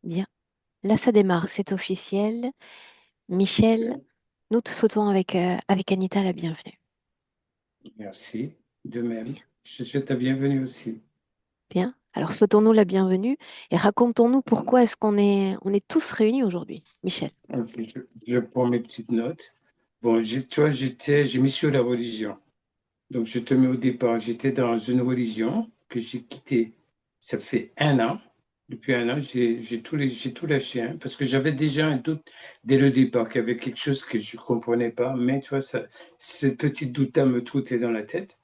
Bien. Là, ça démarre, c'est officiel. Michel, Ok, nous te souhaitons avec Anita la bienvenue. merci. De même. Bien. Je te souhaite la bienvenue aussi. Bien. Alors, souhaitons-nous la bienvenue et racontons-nous pourquoi est-ce qu'on est tous réunis aujourd'hui. Michel. Ok, je prends mes petites notes. Bon, toi, j'ai mis sur la religion. Donc, je te mets au départ. J'étais dans une religion que j'ai quittée. Ça fait un an. Depuis un an, j'ai tout lâché, hein, parce que j'avais déjà un doute dès le départ qu'il y avait quelque chose que je ne comprenais pas. Mais tu vois, ce petit doute-là me trottait dans la tête.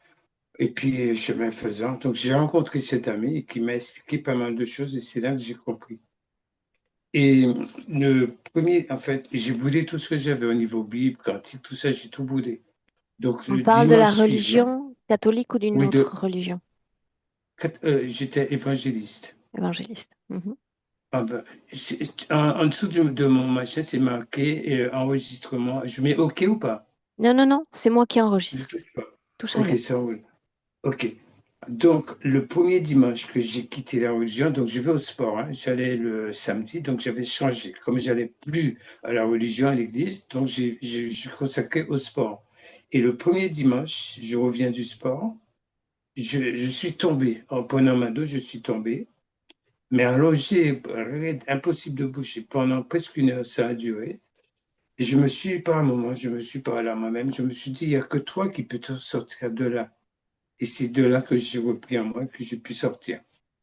Et puis, chemin faisant, donc j'ai rencontré cet ami qui m'a expliqué pas mal de choses et c'est là que j'ai compris. Et le premier, en fait, j'ai boudé tout ce que j'avais au niveau Bible, cantique, tout ça, j'ai tout boudé. Donc, On le parle de la dimanche suivant, religion catholique ou d'une oui, autre religion j'étais évangéliste. évangéliste. Mhm. Ah ben, en dessous de mon machin, c'est marqué enregistrement. Je mets OK ou pas? Non, non, non, c'est moi qui Je enregistre. touche pas. Touche à OK, rien. ça roule. OK. Donc, le premier dimanche que j'ai quitté la religion, donc je vais au sport, hein, j'allais le samedi, donc j'avais changé. Comme j'allais plus à la religion, à l'église, donc je consacré au sport. Et le premier dimanche, je reviens du sport, je suis tombé. En prenant ma douche, je suis tombé. Mais allongé, raide, impossible de bouger. Pendant presque une heure, ça a duré. Et je me suis, par un moment, je me suis parlé à moi-même, je me suis dit, il n'y a que toi qui peux te sortir de là. Et c'est de là que j'ai repris en moi, que j'ai pu sortir,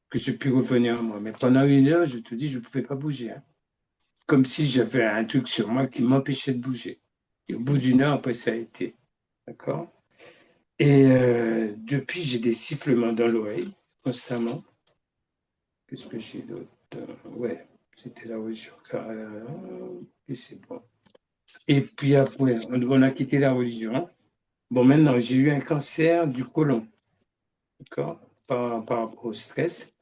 que j'ai pu revenir à moi. Mais pendant une heure, je te dis, je ne pouvais pas bouger, hein. Comme si j'avais un truc sur moi qui m'empêchait de bouger. Et au bout Mhm. d'une heure, après, ça a été. D'accord? Et depuis, j'ai des sifflements dans l'oreille, constamment. Qu'est-ce que j'ai d'autre? Ouais, c'était là où je... Et c'est bon. Et puis après, on a quitté la religion. Bon, maintenant, j'ai eu un cancer du côlon, d'accord? Par rapport au stress.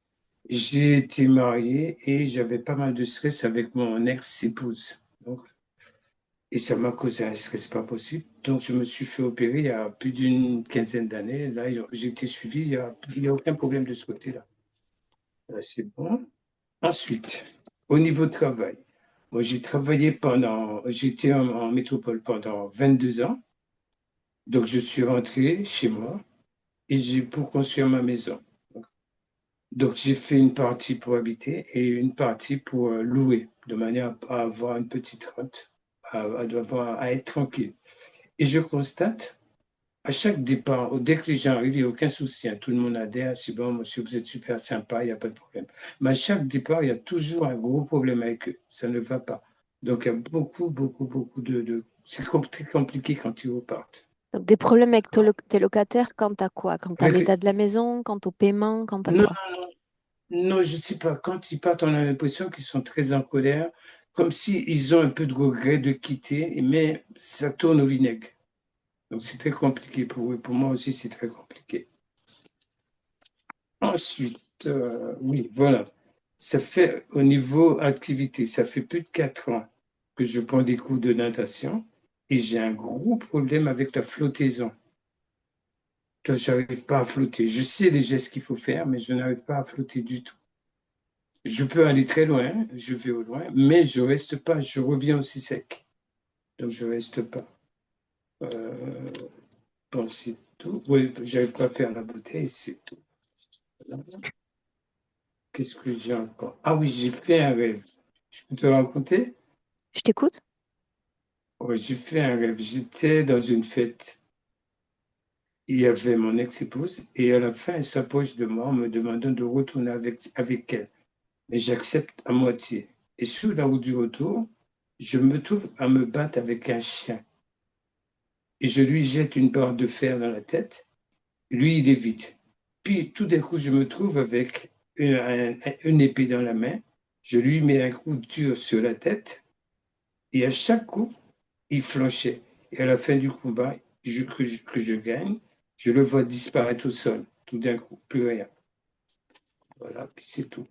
J'ai été marié et j'avais pas mal de stress avec mon ex-épouse. Donc, et ça m'a causé un stress pas possible. Donc, je me suis fait opérer il y a plus d'une quinzaine d'années. Là, j'ai été suivi. Il y a aucun problème de ce côté-là. C'est bon. Ensuite, au niveau travail, moi, j'étais en métropole pendant 22 ans. Donc, je suis rentré chez moi et j'ai pour construire ma maison. Donc, j'ai fait une partie pour habiter et une partie pour louer, de manière à avoir une petite rente, à être tranquille. Et je constate, à chaque départ, dès que les gens arrivent, il n'y a aucun souci, hein. Tout le monde adhère, c'est bon, monsieur, vous êtes super sympa, il n'y a pas de problème. Mais à chaque départ, il y a toujours un gros problème avec eux. Ça ne va pas. Donc, il y a beaucoup, beaucoup, beaucoup c'est très compliqué quand ils repartent. Donc, des problèmes avec D'accord. tes locataires quant à quoi? Quant à Avec l'état de la maison, quant au paiement, quant à Non, quoi? non, je ne sais pas. Quand ils partent, on a l'impression qu'ils sont très en colère, comme s'ils ont un peu de regret de quitter, mais ça tourne au vinaigre. Donc c'est très compliqué pour eux. Pour moi aussi, c'est très compliqué. Ensuite, oui, voilà. Ça fait, au niveau activité, ça fait plus de 4 ans que je prends des cours de natation et j'ai un gros problème avec la flottaison. Je n'arrive pas à flotter. Je sais les gestes qu'il faut faire, mais je n'arrive pas à flotter du tout. Je peux aller très loin, je vais au loin, mais je reste pas, je reviens aussi sec. Donc je reste pas. Euh, bon, c'est tout. Oui, j'arrive pas à faire la bouteille, c'est tout. Voilà. Qu'est-ce que j'ai encore? Ah oui, j'ai fait un rêve. Je peux te raconter? Je t'écoute? Oui, j'ai fait un rêve. J'étais dans une fête. Il y avait mon ex-épouse et à la fin, elle s'approche de moi en me demandant de retourner avec elle. Mais j'accepte à moitié. Et sur la route du retour, je me trouve à me battre avec un chien. Et je lui jette une barre de fer dans la tête. Lui, il évite. Puis tout d'un coup, je me trouve avec une épée dans la main. Je lui mets un coup dur sur la tête et à chaque coup, il flanchait. Et à la fin du combat, que je gagne, je le vois disparaître au sol. Tout d'un coup, plus rien. Voilà, puis c'est tout.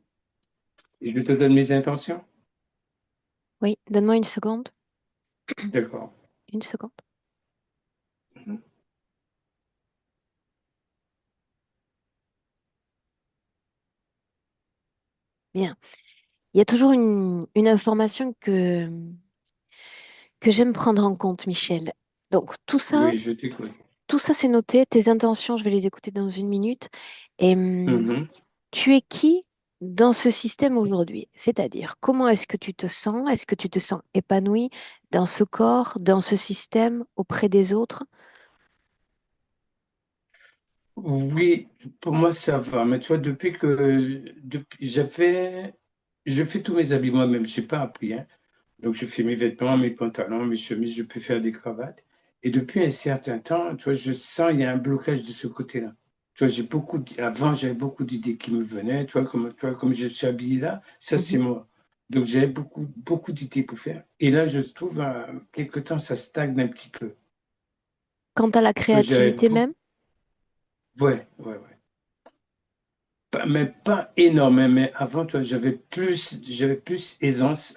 Et je te donne mes intentions? Oui, donne-moi une seconde. D'accord. Une seconde. Bien. il y a toujours une information que j'aime prendre en compte, Michel. Donc, Oui, je t'écoute. tout ça, c'est noté. Tes intentions, je vais les écouter dans une minute. Et Mhm. tu es qui dans ce système aujourd'hui? C'est-à-dire, comment est-ce que tu te sens? Est-ce que tu te sens épanoui dans ce corps, dans ce système, auprès des autres? Oui, pour moi, ça va. Mais tu vois, je fais tous mes habits moi-même. Je n'ai pas appris, hein. Donc, je fais mes vêtements, mes pantalons, mes chemises, je peux faire des cravates. Et depuis un certain temps, tu vois, je sens il y a un blocage de ce côté-là. Tu vois, avant, j'avais beaucoup d'idées qui me venaient. Tu vois, comme je suis habillé là, ça, c'est Mhm. moi. Donc, j'avais beaucoup d'idées pour faire. Et là, je trouve, quelque temps, ça stagne un petit peu. Quant à la Tu vois, créativité même? ouais, ouais, ouais. Mais pas énorme, hein, mais avant, tu vois, j'avais plus aisance,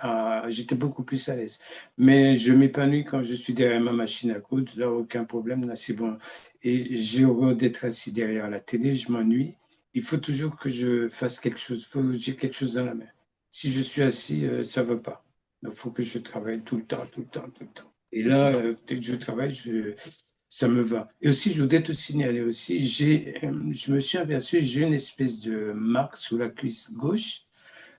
j'étais beaucoup plus à l'aise. Mais je m'épanouis quand je suis derrière ma machine à coudre, là, aucun problème, là, c'est bon. Et j'ai horreur d'être assis derrière la télé, je m'ennuie. Il faut toujours que je fasse quelque chose, faut que j'ai quelque chose dans la main. Si je suis assis, ça va pas. Il faut que je travaille tout le temps, tout le temps, tout le temps. Et là, Mhm. dès que je travaille, ça me va. Et aussi, je voudrais te signaler aussi, je me suis aperçu, j'ai une espèce de marque sous la cuisse gauche.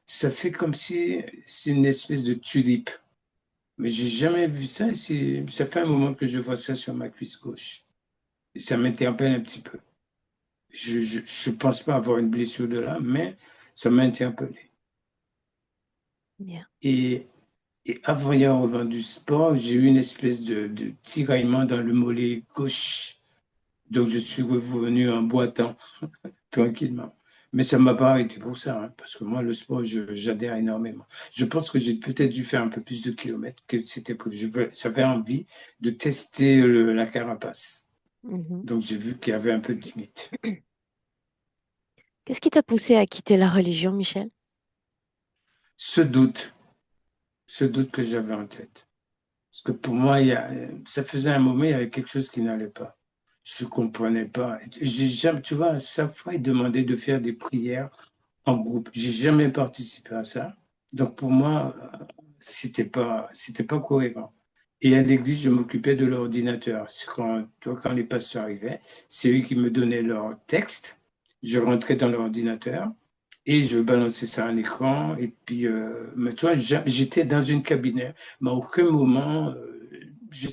Ça fait comme si c'est une espèce de tulipe. Mais j'ai jamais vu ça. Ça fait un moment que je vois ça sur ma cuisse gauche. Et ça m'interpelle un petit peu. Je pense pas avoir une blessure de là, mais ça m'a interpellé. Bien. Et, et avant hier, au revoir du sport, j'ai eu une espèce de tiraillement dans le mollet gauche. Donc, je suis revenu en boitant tranquillement. Mais ça ne m'a pas arrêté pour ça, hein, parce que moi, le sport, j'adhère énormément. Je pense que j'ai peut-être dû faire un peu plus de kilomètres que c'était prévu. J'avais envie de tester la carapace. Mhm. Donc, j'ai vu qu'il y avait un peu de limite. Qu'est-ce qui t'a poussé à quitter la religion, Michel? Ce doute, ce doute que j'avais en tête. Parce que pour moi, ça faisait un moment, il y avait quelque chose qui n'allait pas. Je ne comprenais pas. J'ai jamais, tu vois, chaque fois, il demandait de faire des prières en groupe. J'ai jamais participé à ça. Donc pour moi, c'était pas cohérent. Et à l'église, je m'occupais de l'ordinateur. Tu vois, quand les pasteurs arrivaient, c'est eux qui me donnaient leur texte. Je rentrais dans l'ordinateur et je balançais ça à l'écran. Et puis, mais tu vois, j'étais dans une cabinet, mais je,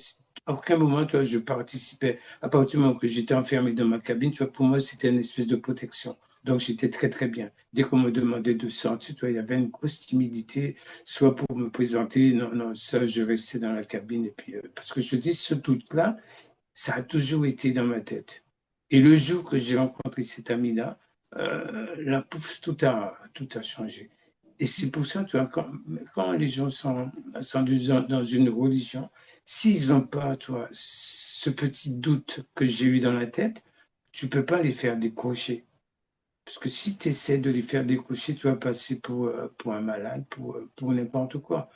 à aucun moment, tu vois, je participais. À partir du moment que j'étais enfermé dans ma cabine, tu vois, pour moi, c'était une espèce de protection. Donc, j'étais très, très bien. Dès qu'on me demandait de sortir, tu vois, il y avait une grosse timidité, soit pour me présenter, non, non, ça, je restais dans la cabine. Et puis, parce que je dis, ce doute-là, ça a toujours été dans ma tête. Et le jour que j'ai rencontré cet ami-là, là, pouf, tout a changé. Et c'est pour ça, tu vois, quand les gens sont dans une religion, s'ils n'ont pas, toi, ce petit doute que j'ai eu dans la tête, tu peux pas les faire décrocher. Parce que si tu essaies de les faire décrocher, tu vas passer pour un malade, pour n'importe quoi.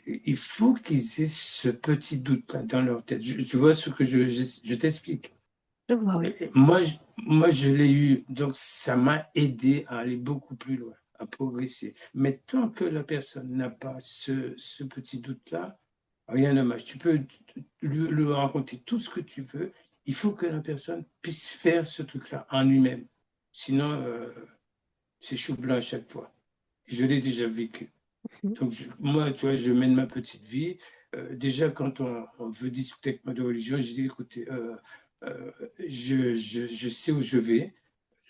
Il faut qu'ils aient ce petit doute-là dans leur tête. Tu vois ce que je t'explique. Je vois, oui. Moi, je l'ai eu, donc ça m'a aidé à aller beaucoup plus loin, à progresser. Mais tant que la personne n'a pas ce petit doute-là, rien ne marche. Tu peux lui raconter tout ce que tu veux. Il faut que la personne puisse faire ce truc-là en lui-même. Sinon, c'est chou blanc à chaque fois. Je l'ai déjà vécu. Mhm. Donc, moi, tu vois, je mène ma petite vie. Déjà, quand on veut discuter avec moi de religion, je dis, écoutez, euh, je sais où je vais.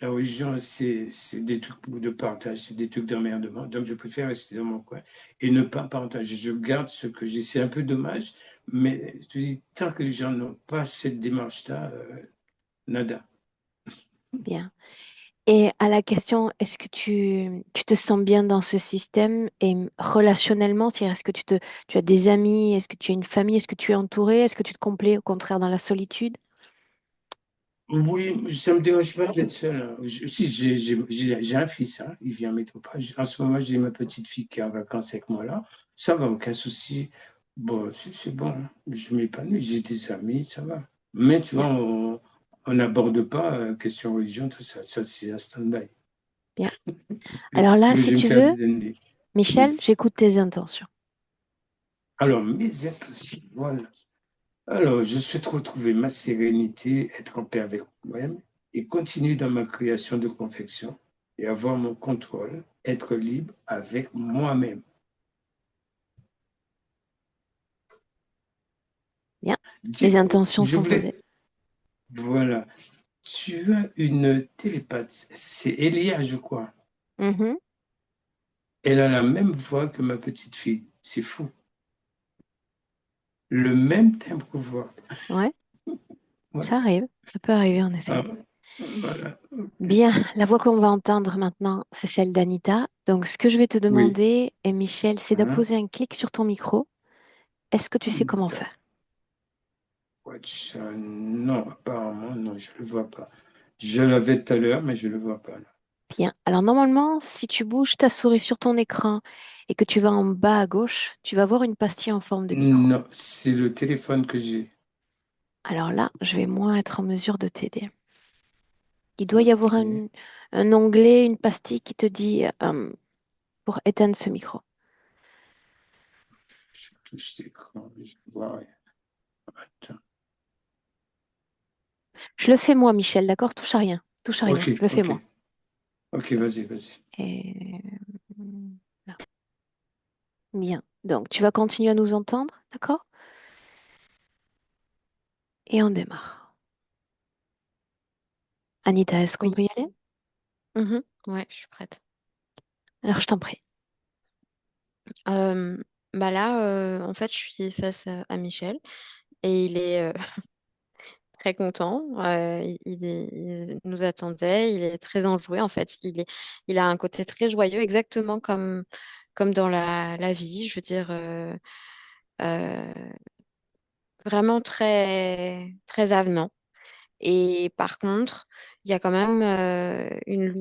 La religion, c'est des trucs de partage, c'est des trucs d'emmerdement. Donc, je préfère rester dans mon coin et ne pas partager. Je garde ce que j'ai. C'est un peu dommage, mais je te dis, tant que les gens n'ont pas cette démarche-là, nada. Bien. Et à la question, est-ce que tu te sens bien dans ce système et relationnellement, c'est-à-dire tu as des amis, est-ce que tu as une famille, est-ce que tu es entouré, est-ce que tu te complais au contraire dans la solitude? Oui, ça me dérange pas d'être seul, hein. Si, j'ai un fils, hein, il vient en métropole. En ce moment, j'ai ma petite fille qui est en vacances avec moi là. Ça va, aucun souci. Bon, c'est bon, hein. Je m'épanouis, j'ai des amis, ça va. Mais tu vois, Bien, on n'aborde pas question religion, tout ça. Ça, c'est un stand-by. bien. Alors Parce là, que si je vais me tu faire veux, des ennemis. Michel, Oui. j'écoute tes intentions. Alors, mes intentions, voilà. Alors, je souhaite retrouver ma sérénité, être en paix avec moi-même et continuer dans ma création de confection et avoir mon contrôle, être libre avec moi-même. Bien, les Dis-moi, intentions je sont posées. voulais, voilà, tu as une télépathe, c'est Elia, je crois. Mhm. Elle a la même voix que ma petite fille. C'est fou. Le même timbre de voix. Ouais, Ouais. ça arrive. Ça peut arriver en effet. Ah, voilà. Ok. Bien, la voix qu'on va entendre maintenant, c'est celle d'Anita. Donc, ce que je vais te Oui. demander, Michel, c'est Hein? d'apposer un clic sur ton micro. Est-ce que tu sais comment faire? Watch, non, apparemment, non, je ne le vois pas. Je l'avais tout à l'heure, mais je ne le vois pas là. Bien. Alors, normalement, si tu bouges ta souris sur ton écran et que tu vas en bas à gauche, tu vas voir une pastille en forme de micro. Non, c'est le téléphone que j'ai. Alors là, je vais moins être en mesure de t'aider. Il doit y avoir Ok. un onglet, une pastille qui te dit pour éteindre ce micro. Je touche l'écran, mais je ne vois rien. Attends. Je le fais moi, Michel, d'accord? Touche à rien. Touche à rien. Ok, Je le fais ok. moi. Ok, vas-y, vas-y. Et là. Bien. Donc, tu vas continuer à nous entendre, d'accord? Et on démarre. Anita, est-ce qu'on Oui. peut y aller? Mhm. Ouais, je suis prête. Alors, je t'en prie. Euh, Bah là, en fait, je suis face à Michel et il est très content. Il nous attendait. Il est très enjoué. En fait, il a un côté très joyeux, exactement comme dans la vie. Je veux dire, euh, vraiment très très avenant. Et par contre, il y a quand même une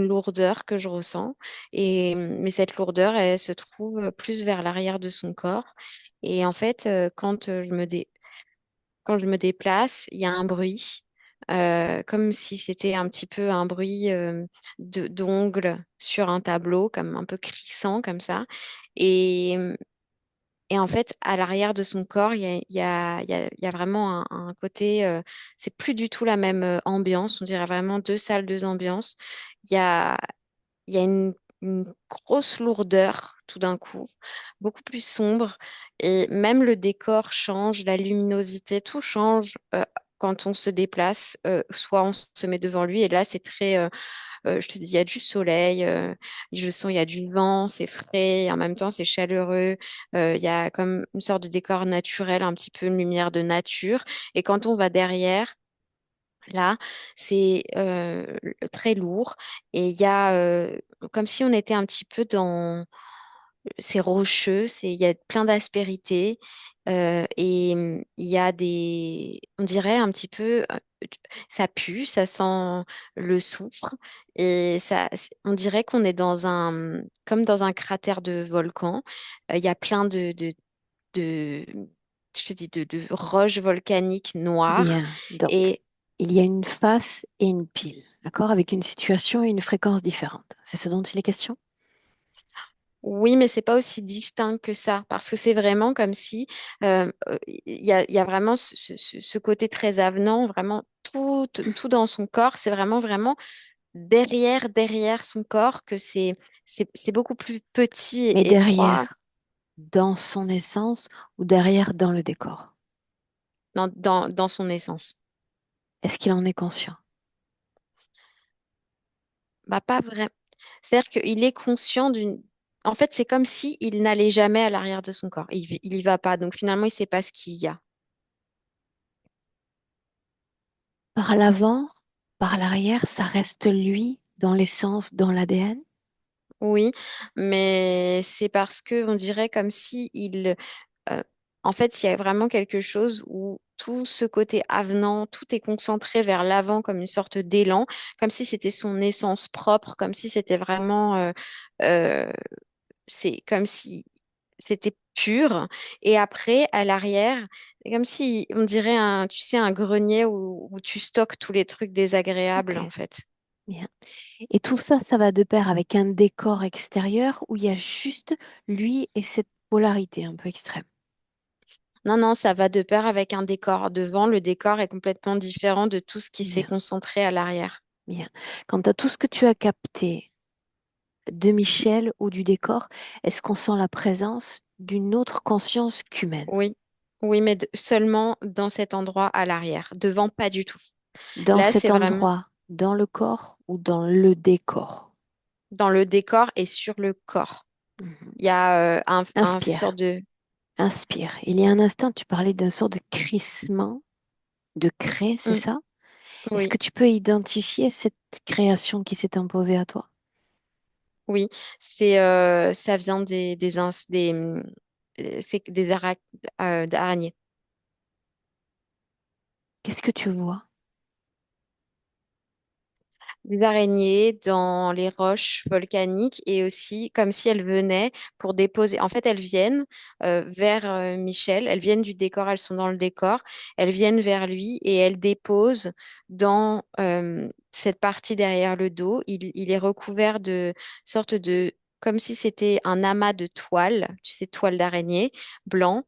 lourdeur que je ressens. Mais cette lourdeur, elle se trouve plus vers l'arrière de son corps. Et en fait, quand je me déplace, il y a un bruit, comme si c'était un petit peu un bruit d'ongles sur un tableau, comme un peu crissant comme ça. Et, et en fait, à l'arrière de son corps, il y a vraiment un côté, c'est plus du tout la même ambiance. On dirait vraiment deux salles, deux ambiances. Il y a, il y a une grosse lourdeur tout d'un coup, beaucoup plus sombre. Et même le décor change, la luminosité, tout change quand on se déplace. Soit on se met devant lui, et là, c'est très, je te dis, il y a du soleil, je sens, il y a du vent, c'est frais, et en même temps, c'est chaleureux. Il y a comme une sorte de décor naturel, un petit peu une lumière de nature. Et quand on va derrière, là, c'est très lourd. Et il y a comme si on était un petit peu dans c'est rocheux, il y a plein d'aspérités il y a on dirait un petit peu, ça pue, ça sent le soufre et on dirait qu'on est comme dans un cratère de volcan. Il y a plein de, je te dis, de roches volcaniques noires Bien. Donc, et il y a une face et une pile, d'accord? Avec une situation et une fréquence différentes. C'est ce dont il est question? oui, mais c'est pas aussi distinct que ça, parce que c'est vraiment comme si il y a vraiment ce côté très avenant, vraiment tout dans son corps, c'est vraiment derrière son corps que c'est beaucoup plus petit Mais et étroit derrière, dans son essence ou derrière dans le décor? dans son essence. Est-ce qu'il en est conscient? Bah, pas vraiment. C'est-à-dire qu'il est conscient d'une. En fait, c'est comme si il n'allait jamais à l'arrière de son corps. Il y va pas. Donc finalement, il sait pas ce qu'il y a. Par l'avant, par l'arrière, ça reste lui dans l'essence, dans l'ADN? Oui, mais c'est parce que on dirait comme si euh, en fait, il y a vraiment quelque chose où tout ce côté avenant, tout est concentré vers l'avant comme une sorte d'élan, comme si c'était son essence propre, comme si c'était vraiment, euh, c'est comme si c'était pur. Et après, à l'arrière, c'est comme si on dirait tu sais, un grenier où tu stockes tous les trucs désagréables, Ok. en fait. Bien. Et tout ça, ça va de pair avec un décor extérieur où il y a juste lui et cette polarité un peu extrême. Non, non, ça va de pair avec un décor. Devant, le décor est complètement différent de tout ce qui s'est Bien, concentré à l'arrière. bien. Quant à tout ce que tu as capté de Michel ou du décor, est-ce qu'on sent la présence d'une autre conscience qu'humaine? Oui, oui, mais seulement dans cet endroit à l'arrière. Devant, pas du tout. Dans Là, cet c'est vraiment endroit, dans le corps ou dans le décor? dans le décor et sur le corps. Mhm. Il y a un Inspire, sorte de... inspire. Il y a un instant, tu parlais d'un sort de crissement, de craie, c'est Hmm, ça? Est-ce oui, que tu peux identifier cette création qui s'est imposée à toi? oui. Ça vient c'est des araignées. Qu'est-ce que tu vois? Des araignées dans les roches volcaniques et aussi comme si elles venaient pour déposer. En fait, elles viennent vers Michel, elles viennent du décor, elles sont dans le décor, elles viennent vers lui et elles déposent dans cette partie derrière le dos. Il est recouvert de sorte de, comme si c'était un amas de toile, tu sais, toile d'araignée blanc.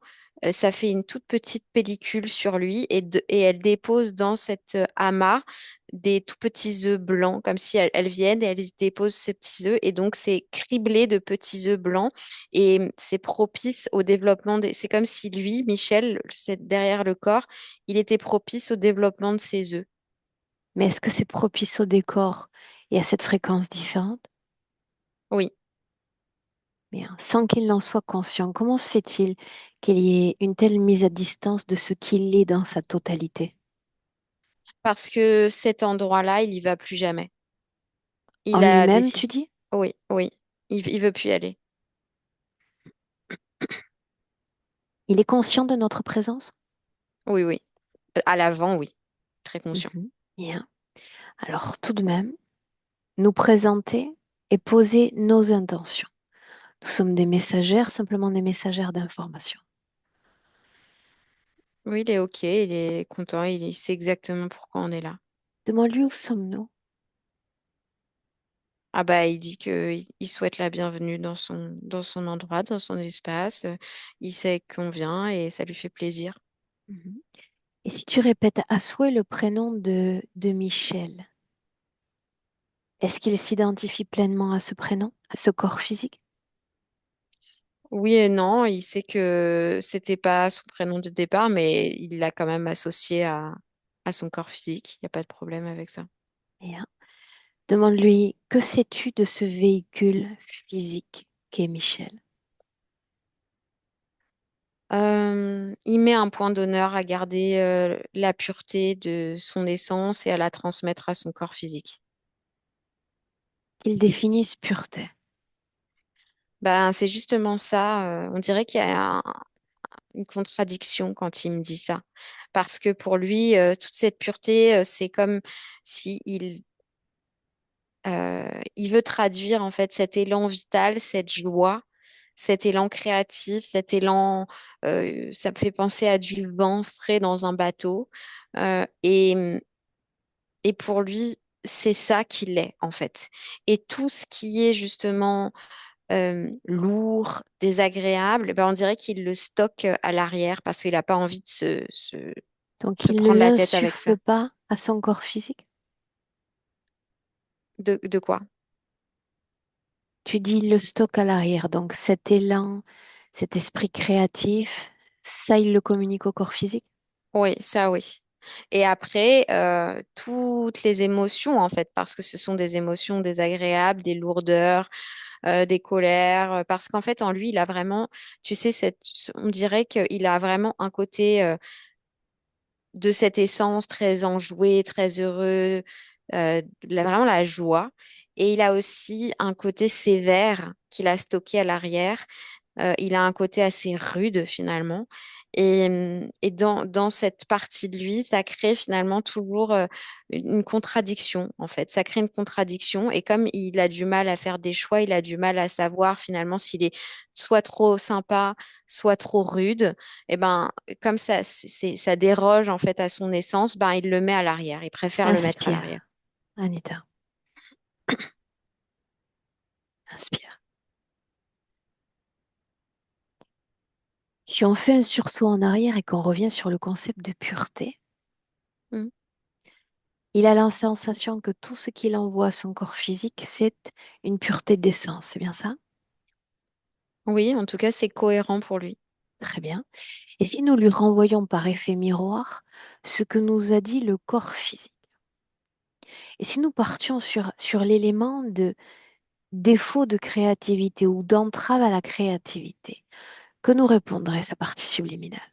Ça fait une toute petite pellicule sur lui et elle dépose dans cet amas des tout petits œufs blancs, comme si elles viennent et elles y déposent ces petits œufs. Et donc, c'est criblé de petits œufs blancs et c'est propice au développement des... C'est comme si lui, Michel, derrière le corps, il était propice au développement de ses œufs. Mais est-ce que c'est propice au décor et à cette fréquence différente? Oui, Bien, sans qu'il en soit conscient, comment se fait-il qu'il y ait une telle mise à distance de ce qu'il est dans sa totalité? parce que cet endroit-là, il y va plus jamais. En Il a lui-même, décidé... tu dis? Oui, oui, il veut plus y aller. Il est conscient de notre présence? Oui, oui. À l'avant, oui. Très conscient. Mhm. Bien. Alors, tout de même, nous présenter et poser nos intentions. Nous sommes des messagères, simplement des messagères d'information. Oui, il est OK, il est content, il sait exactement pourquoi on est là. Demande-lui où sommes-nous? Ah bah, il dit qu'il souhaite la bienvenue dans son endroit, dans son espace. Il sait qu'on vient et ça lui fait plaisir. Mhm. Et si tu répètes à souhait le prénom de Michel, est-ce qu'il s'identifie pleinement à ce prénom, à ce corps physique? Oui et non, il sait que c'était pas son prénom de départ, mais il l'a quand même associé à son corps physique. Il n'y a pas de problème avec ça. Bien. Demande-lui, que sais-tu de ce véhicule physique qu'est Michel? Il met un point d'honneur à garder la pureté de son essence et à la transmettre à son corps physique. Qu'il définisse pureté. Ben, c'est justement ça. On dirait qu'il y a une contradiction quand il me dit ça. Parce que pour lui, toute cette pureté, c'est comme si il veut traduire en fait cet élan vital, cette joie, cet élan créatif, cet élan, ça me fait penser à du vent frais dans un bateau. Euh, et, et pour lui, c'est ça qu'il est en fait. Et tout ce qui est justement lourd, désagréable, ben on dirait qu'il le stocke à l'arrière parce qu'il n'a pas envie de Donc se il ne prendre la tête avec l'insuffle ça. pas à son corps physique. De quoi? Tu dis il le stocke à l'arrière. Donc cet élan, cet esprit créatif, ça, il le communique au corps physique. Oui, ça oui. Et après, toutes les émotions, en fait, parce que ce sont des émotions désagréables, des lourdeurs, des colères, parce qu'en fait, en lui, il a vraiment, tu sais, on dirait qu'il a vraiment un côté de cette essence très enjoué, très heureux, vraiment la joie. Et il a aussi un côté sévère qu'il a stocké à l'arrière. Il a un côté assez rude finalement. Et dans cette partie de lui, ça crée finalement toujours une contradiction en fait. Ça crée une contradiction. Et comme il a du mal à faire des choix, il a du mal à savoir finalement s'il est soit trop sympa, soit trop rude. Et ben, comme ça, ça déroge en fait à son essence, ben, il le met à l'arrière. Il préfère le mettre à Inspire, l'arrière. Anita. Inspire. Si on fait un sursaut en arrière et qu'on revient sur le concept de pureté, Mm. il a la sensation que tout ce qu'il envoie à son corps physique, c'est une pureté d'essence. C'est bien ça? Oui, en tout cas, c'est cohérent pour lui. Très bien. Et si nous lui renvoyons par effet miroir ce que nous a dit le corps physique? Et si nous partions sur l'élément de défaut de créativité ou d'entrave à la créativité, que nous répondrait sa partie subliminale?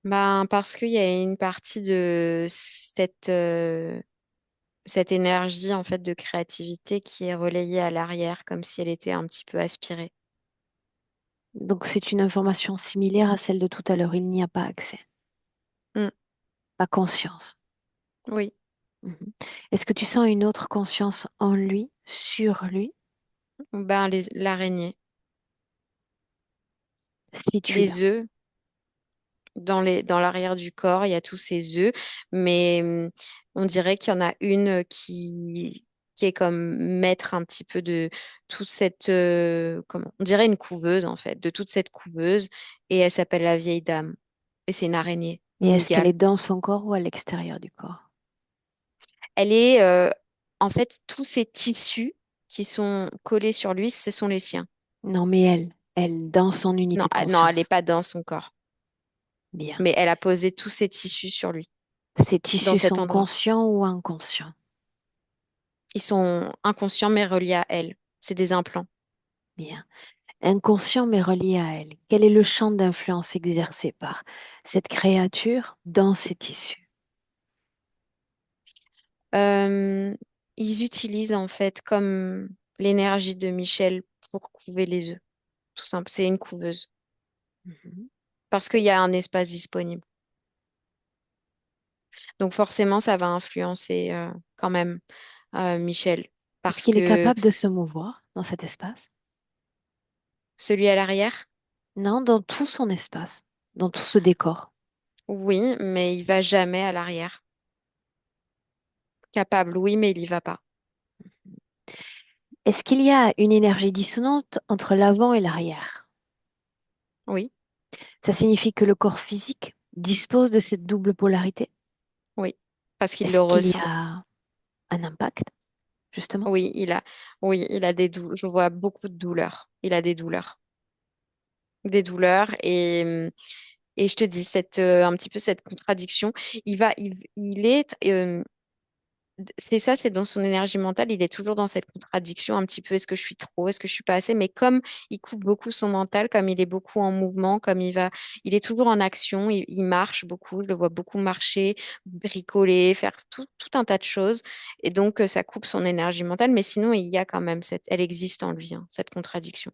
Ben, parce qu'il y a une partie de cette énergie en fait de créativité qui est relayée à l'arrière, comme si elle était un petit peu aspirée. Donc c'est une information similaire à celle de tout à l'heure. Il n'y a pas accès, Mm. pas conscience. Oui, Mhm. Est-ce que tu sens une autre conscience en lui, sur lui, ben l'araignée, si tu l'as? les œufs. Dans l'arrière du corps, il y a tous ces œufs, mais on dirait qu'il y en a une qui est comme maître un petit peu de toute cette, comment, on dirait une couveuse en fait, de toute cette couveuse, et elle s'appelle la vieille dame. Et c'est une araignée, Et une est-ce qu'elle est mygale. dans son corps ou à l'extérieur du corps? Elle est, en fait, tous ces tissus qui sont collés sur lui, ce sont les siens. Non, mais elle, dans son Non, unité de non, elle n'est conscience. pas dans son corps, Bien. mais elle a posé tous ces tissus sur lui, Ces dans tissus cet sont endroit. conscients ou inconscients? Ils sont inconscients mais reliés à elle. C'est des implants. Bien. Inconscient mais relié à elle. Quel est le champ d'influence exercé par cette créature dans ses tissus? Euh, Ils utilisent en fait comme l'énergie de Michel pour couver les œufs. Tout simple, c'est une couveuse. Mhm. Parce qu'il y a un espace disponible. Donc forcément, ça va influencer quand même Michel. Est-ce Parce qu'il est que capable de se mouvoir dans cet espace? celui à l'arrière, Non, dans tout son espace, dans tout ce décor. oui, mais il va jamais à l'arrière. Capable, oui, mais il y va pas. Est-ce qu'il y a une énergie dissonante entre l'avant et l'arrière? Oui, Ça signifie que le corps physique dispose de cette double polarité. oui, parce qu'il Est-ce le qu'il y ressent. a un impact, justement? Oui, il a je vois beaucoup de douleurs. Il a des douleurs et je te dis un petit peu cette contradiction. Il est, c'est ça, c'est dans son énergie mentale. Il est toujours dans cette contradiction un petit peu. Est-ce que je suis trop? Est-ce que je suis pas assez? Mais comme il coupe beaucoup son mental, comme il est beaucoup en mouvement, il est toujours en action. Il marche beaucoup. Je le vois beaucoup marcher, bricoler, faire tout un tas de choses. Et donc, ça coupe son énergie mentale. Mais sinon, il y a quand même elle existe en lui, hein, cette contradiction.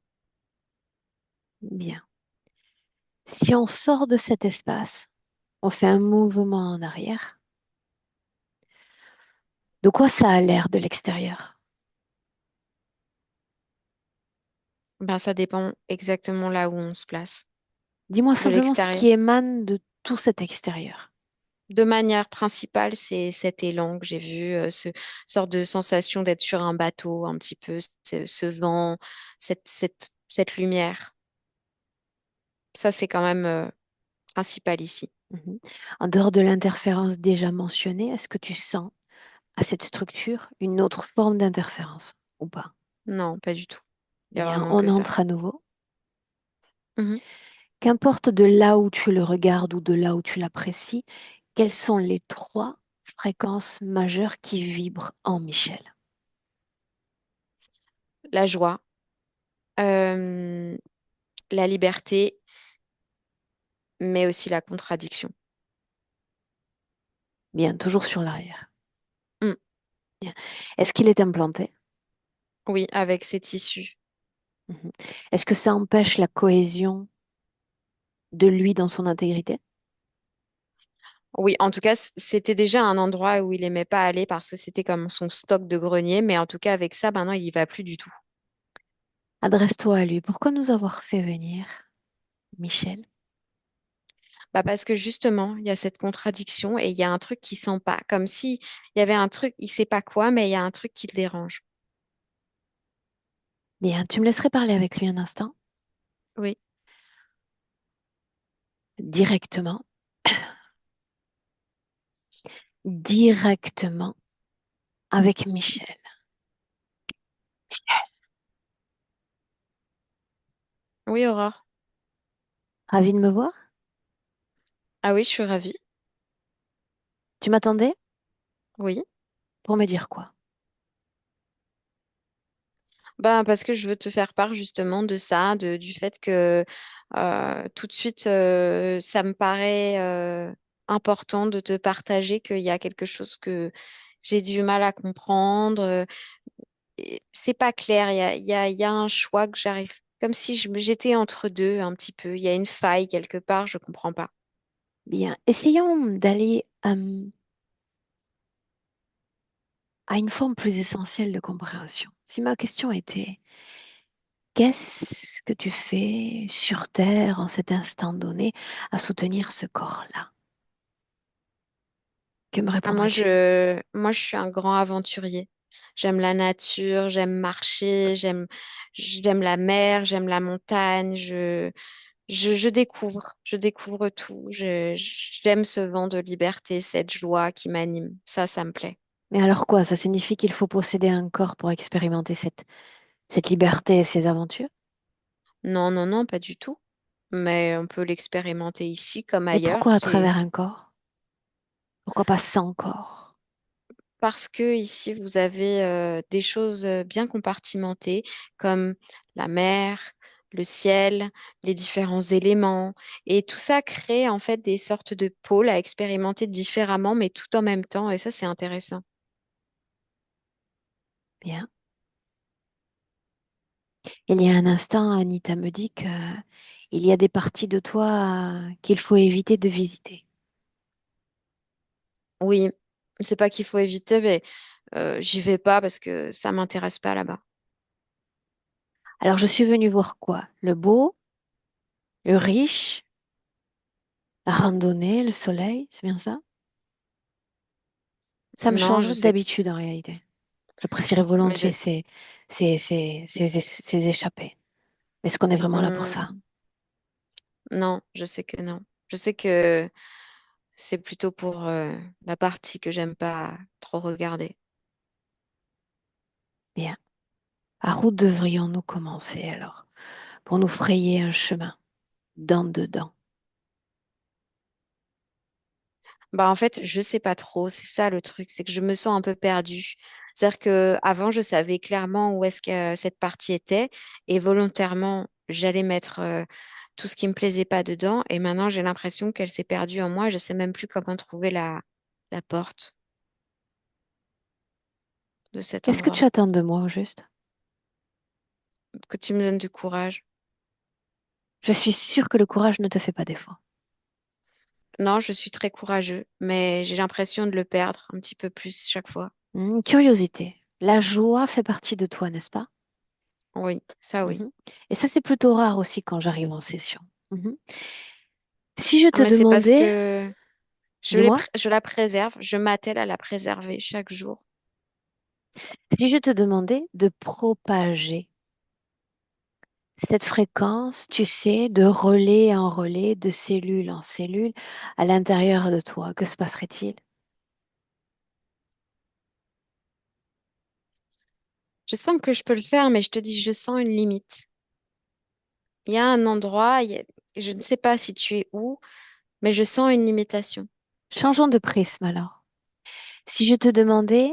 Bien. Si on sort de cet espace, on fait un mouvement en arrière. De quoi ça a l'air de l'extérieur? Ben, ça dépend exactement là où on se place. Dis-moi De simplement ce l'extérieur. qui émane de tout cet extérieur. De manière principale, c'est cet élan que j'ai vu, ce sorte de sensation d'être sur un bateau un petit peu, ce vent, cette lumière. Ça, c'est quand même principal ici. Mhm. En dehors de l'interférence déjà mentionnée, est-ce que tu sens à cette structure une autre forme d'interférence ou pas? Non, pas du tout. Il y a Bien, vraiment on que ça. entre à nouveau. Mhm. Qu'importe de là où tu le regardes ou de là où tu l'apprécies, quelles sont les trois fréquences majeures qui vibrent en Michel? La joie, euh, la liberté, mais aussi la contradiction. Bien, toujours sur l'arrière. Mm. Bien. Est-ce qu'il est implanté? Oui, avec ces tissus. Mhm. Est-ce que ça empêche la cohésion de lui dans son intégrité? Oui, en tout cas, c'était déjà un endroit où il aimait pas aller parce que c'était comme son stock de grenier, mais en tout cas, avec ça, maintenant, il y va plus du tout. Adresse-toi à lui. Pourquoi nous avoir fait venir, Michel? Bah parce que justement, il y a cette contradiction et il y a un truc qui sent pas, comme si il y avait un truc, il sait pas quoi, mais il y a un truc qui le dérange. Bien, tu me laisserais parler avec lui un instant, Oui. directement, directement avec Michel. Oui, Aurore. Ravi de me voir? Ah oui, je suis ravie. Tu m'attendais Oui. pour me dire quoi? Ben, parce que je veux te faire part justement de ça, du fait que tout de suite, ça me paraît important de te partager qu'il y a quelque chose que j'ai du mal à comprendre. Et c'est pas clair, il y a un choix que j'arrive, comme si j'étais entre deux un petit peu. Il y a une faille quelque part, je comprends pas. Bien, essayons d'aller à une forme plus essentielle de compréhension. Si ma question était, qu'est-ce que tu fais sur Terre en cet instant donné à soutenir ce corps-là? Que me Ah, répondrais-tu? moi, je suis un grand aventurier. J'aime la nature, j'aime marcher, j'aime la mer, j'aime la montagne. Je découvre tout. J'aime ce vent de liberté, cette joie qui m'anime. Ça me plaît. Mais alors quoi? Ça signifie qu'il faut posséder un corps pour expérimenter cette liberté et ces aventures? Non, non, non, pas du tout. Mais on peut l'expérimenter ici comme Mais ailleurs. pourquoi à C'est travers un corps? Pourquoi pas sans corps? parce que ici, vous avez des choses bien compartimentées, comme la mer, le ciel, les différents éléments. Et tout ça crée en fait des sortes de pôles à expérimenter différemment, mais tout en même temps. Et ça, c'est intéressant. Bien. Il y a un instant, Anita me dit que il y a des parties de toi qu'il faut éviter de visiter. Oui, c'est pas qu'il faut éviter, mais j'y vais pas parce que ça m'intéresse pas là-bas. Alors je suis venue voir quoi? Le beau, le riche, la randonnée, le soleil, c'est bien ça? Ça me Non, je change sais, d'habitude en réalité. J'apprécierais mais volontiers ces échappées. Est-ce qu'on est vraiment là pour ça? hmm, non, je sais que non. Je sais que c'est plutôt pour la partie que j'aime pas trop regarder. Bien. Par où devrions-nous commencer alors pour nous frayer un chemin dent dedans? Bah en fait, je sais pas trop. C'est ça le truc, c'est que je me sens un peu perdue. C'est-à-dire que avant, je savais clairement où est-ce que cette partie était et volontairement, j'allais mettre tout ce qui me plaisait pas dedans. Et maintenant, j'ai l'impression qu'elle s'est perdue en moi. Je sais même plus comment trouver la porte de cet Qu'est-ce que tu endroit. attends de moi au juste? Que tu me donnes du courage. Je suis sûre que le courage ne te fait pas défaut. Non, je suis très courageux, mais j'ai l'impression de le perdre un petit peu plus chaque fois. Curiosité. La joie fait partie de toi, n'est-ce pas? Oui, ça oui. Mhm. Et ça, c'est plutôt rare aussi quand j'arrive en session. Mhm. Si je Ah, te mais c'est parce demandais, que dis-moi, je la préserve, je m'attelle à la préserver chaque jour. si je te demandais de propager cette fréquence, tu sais, de relais en relais, de cellule en cellule, à l'intérieur de toi, que se passerait-il? Je sens que je peux le faire, mais je te dis, je sens une limite. Il y a un endroit, je ne sais pas si tu es où, mais je sens une limitation. Changeons de prisme alors. Si je te demandais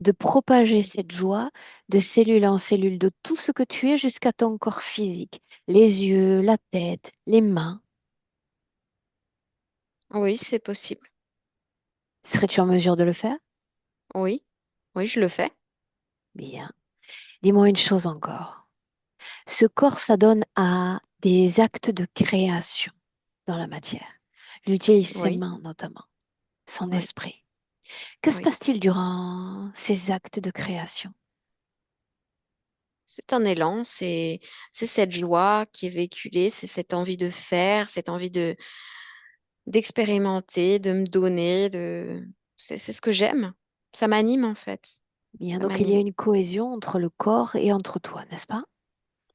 de propager cette joie de cellule en cellule, de tout ce que tu es jusqu'à ton corps physique, les yeux, la tête, les mains, Oui, c'est possible. serais-tu en mesure de le faire? Oui, oui, je le fais. Bien. Dis-moi une chose encore. Ce corps s'adonne à des actes de création dans la matière. Il utilise ses Oui, mains notamment, son oui, esprit. Que se oui. passe-t-il durant ces actes de création? C'est un élan, c'est cette joie qui est véhiculée, c'est cette envie de faire, cette envie d'expérimenter, de me donner, c'est ce que j'aime. Ça m'anime en fait. Bien, Ça donc il y a m'anime. une cohésion entre le corps et entre toi, n'est-ce pas?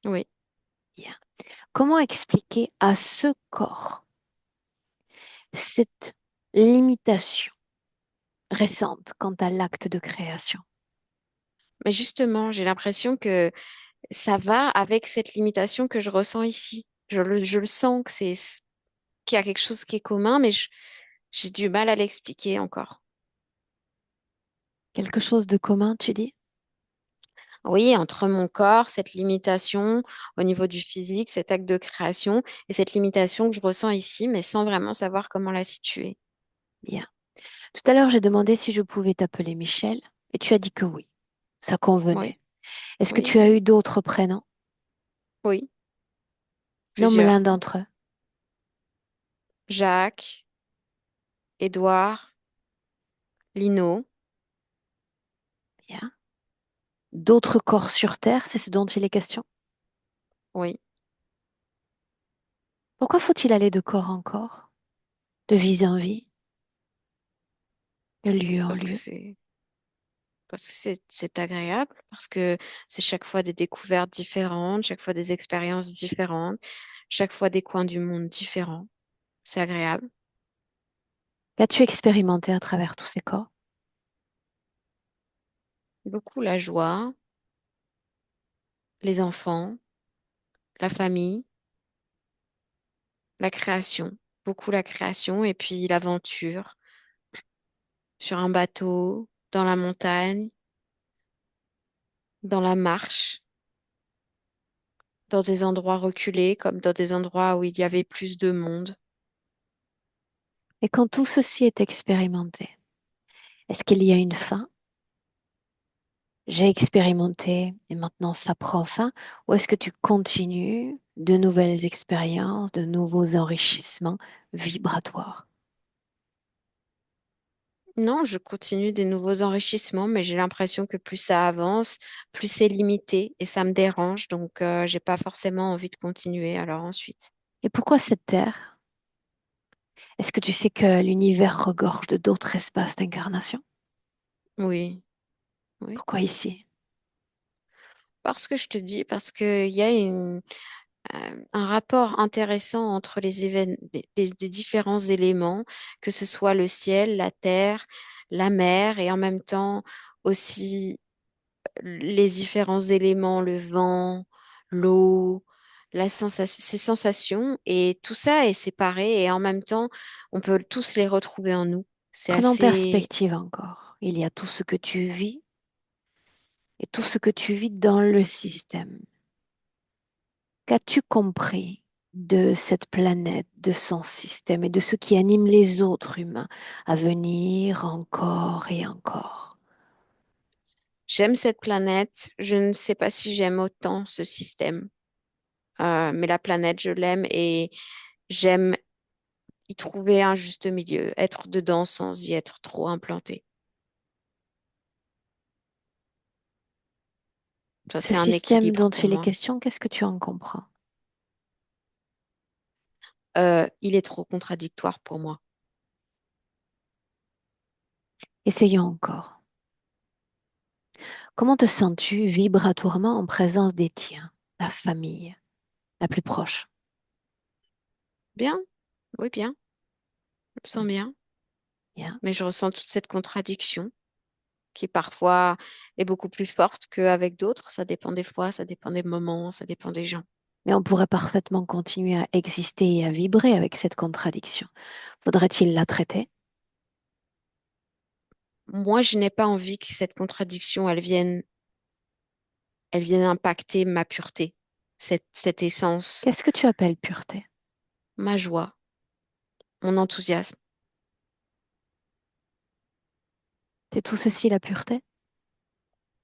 Oui. Bien. Comment expliquer à ce corps cette limitation récente quant à l'acte de création? Mais justement, j'ai l'impression que ça va avec cette limitation que je ressens ici. Je le sens que qu'il y a quelque chose qui est commun, mais j'ai du mal à l'expliquer encore. Quelque chose de commun, tu dis? Oui, entre mon corps, cette limitation au niveau du physique, cet acte de création, et cette limitation que je ressens ici, mais sans vraiment savoir comment la situer. Bien. Tout à l'heure, j'ai demandé si je pouvais t'appeler Michel et tu as dit que oui, ça Oui, convenait. Est-ce que oui, tu as oui, eu d'autres prénoms? oui, Nomme l'un plusieurs. d'entre eux. Jacques, Édouard, Lino, Bien. D'autres corps sur Terre, c'est ce dont il est question. oui, Pourquoi faut-il aller de corps en corps, de vie en vie, de lieu en parce que lieu? c'est agréable, parce que c'est chaque fois des découvertes différentes, chaque fois des expériences différentes, chaque fois des coins du monde différents. C'est agréable. Qu'as-tu expérimenté à travers tous ces corps? Beaucoup la joie, les enfants, la famille, la création, beaucoup la création et puis l'aventure sur un bateau, dans la montagne, dans la marche, dans des endroits reculés comme dans des endroits où il y avait plus de monde. Et quand tout ceci est expérimenté, est-ce qu'il y a une fin? J'ai expérimenté et maintenant ça prend fin? Ou est-ce que tu continues de nouvelles expériences, de nouveaux enrichissements vibratoires? Non, je continue des nouveaux enrichissements, mais j'ai l'impression que plus ça avance, plus c'est limité et ça me dérange, donc j'ai pas forcément envie de continuer alors ensuite. Et pourquoi cette Terre? Est-ce que tu sais que l'univers regorge de d'autres espaces d'incarnation? Oui, oui. Pourquoi ici? Parce que je te dis, parce qu'il y a un rapport intéressant entre les différents éléments, que ce soit le ciel, la terre, la mer, et en même temps aussi les différents éléments, le vent, l'eau, ces sensations, et tout ça est séparé, et en même temps, on peut tous les retrouver en nous. C'est Prenons assez... perspective encore. Il y a tout ce que tu vis et tout ce que tu vis dans le système. Qu'as-tu compris de cette planète, de son système et de ce qui anime les autres humains à venir encore et encore? J'aime cette planète, je ne sais pas si j'aime autant ce système. Mais la planète, je l'aime et j'aime y trouver un juste milieu, être dedans sans y être trop implanté. Ça, Ce c'est un système équilibre dont pour il est moi. question, qu'est-ce que tu en comprends? Il est trop contradictoire pour moi. Essayons encore. Comment te sens-tu vibratoirement en présence des tiens, ta famille la plus proche? Bien, oui, bien, je me sens bien, Bien. mais je ressens toute cette contradiction qui parfois est beaucoup plus forte qu'avec d'autres. Ça dépend des fois, ça dépend des moments, ça dépend des gens. Mais on pourrait parfaitement continuer à exister et à vibrer avec cette contradiction. Faudrait-il la traiter? Moi, je n'ai pas envie que cette contradiction, elle vienne impacter ma pureté, cette essence, Qu'est-ce que tu appelles pureté? ma joie, mon enthousiasme. C'est tout ceci la pureté?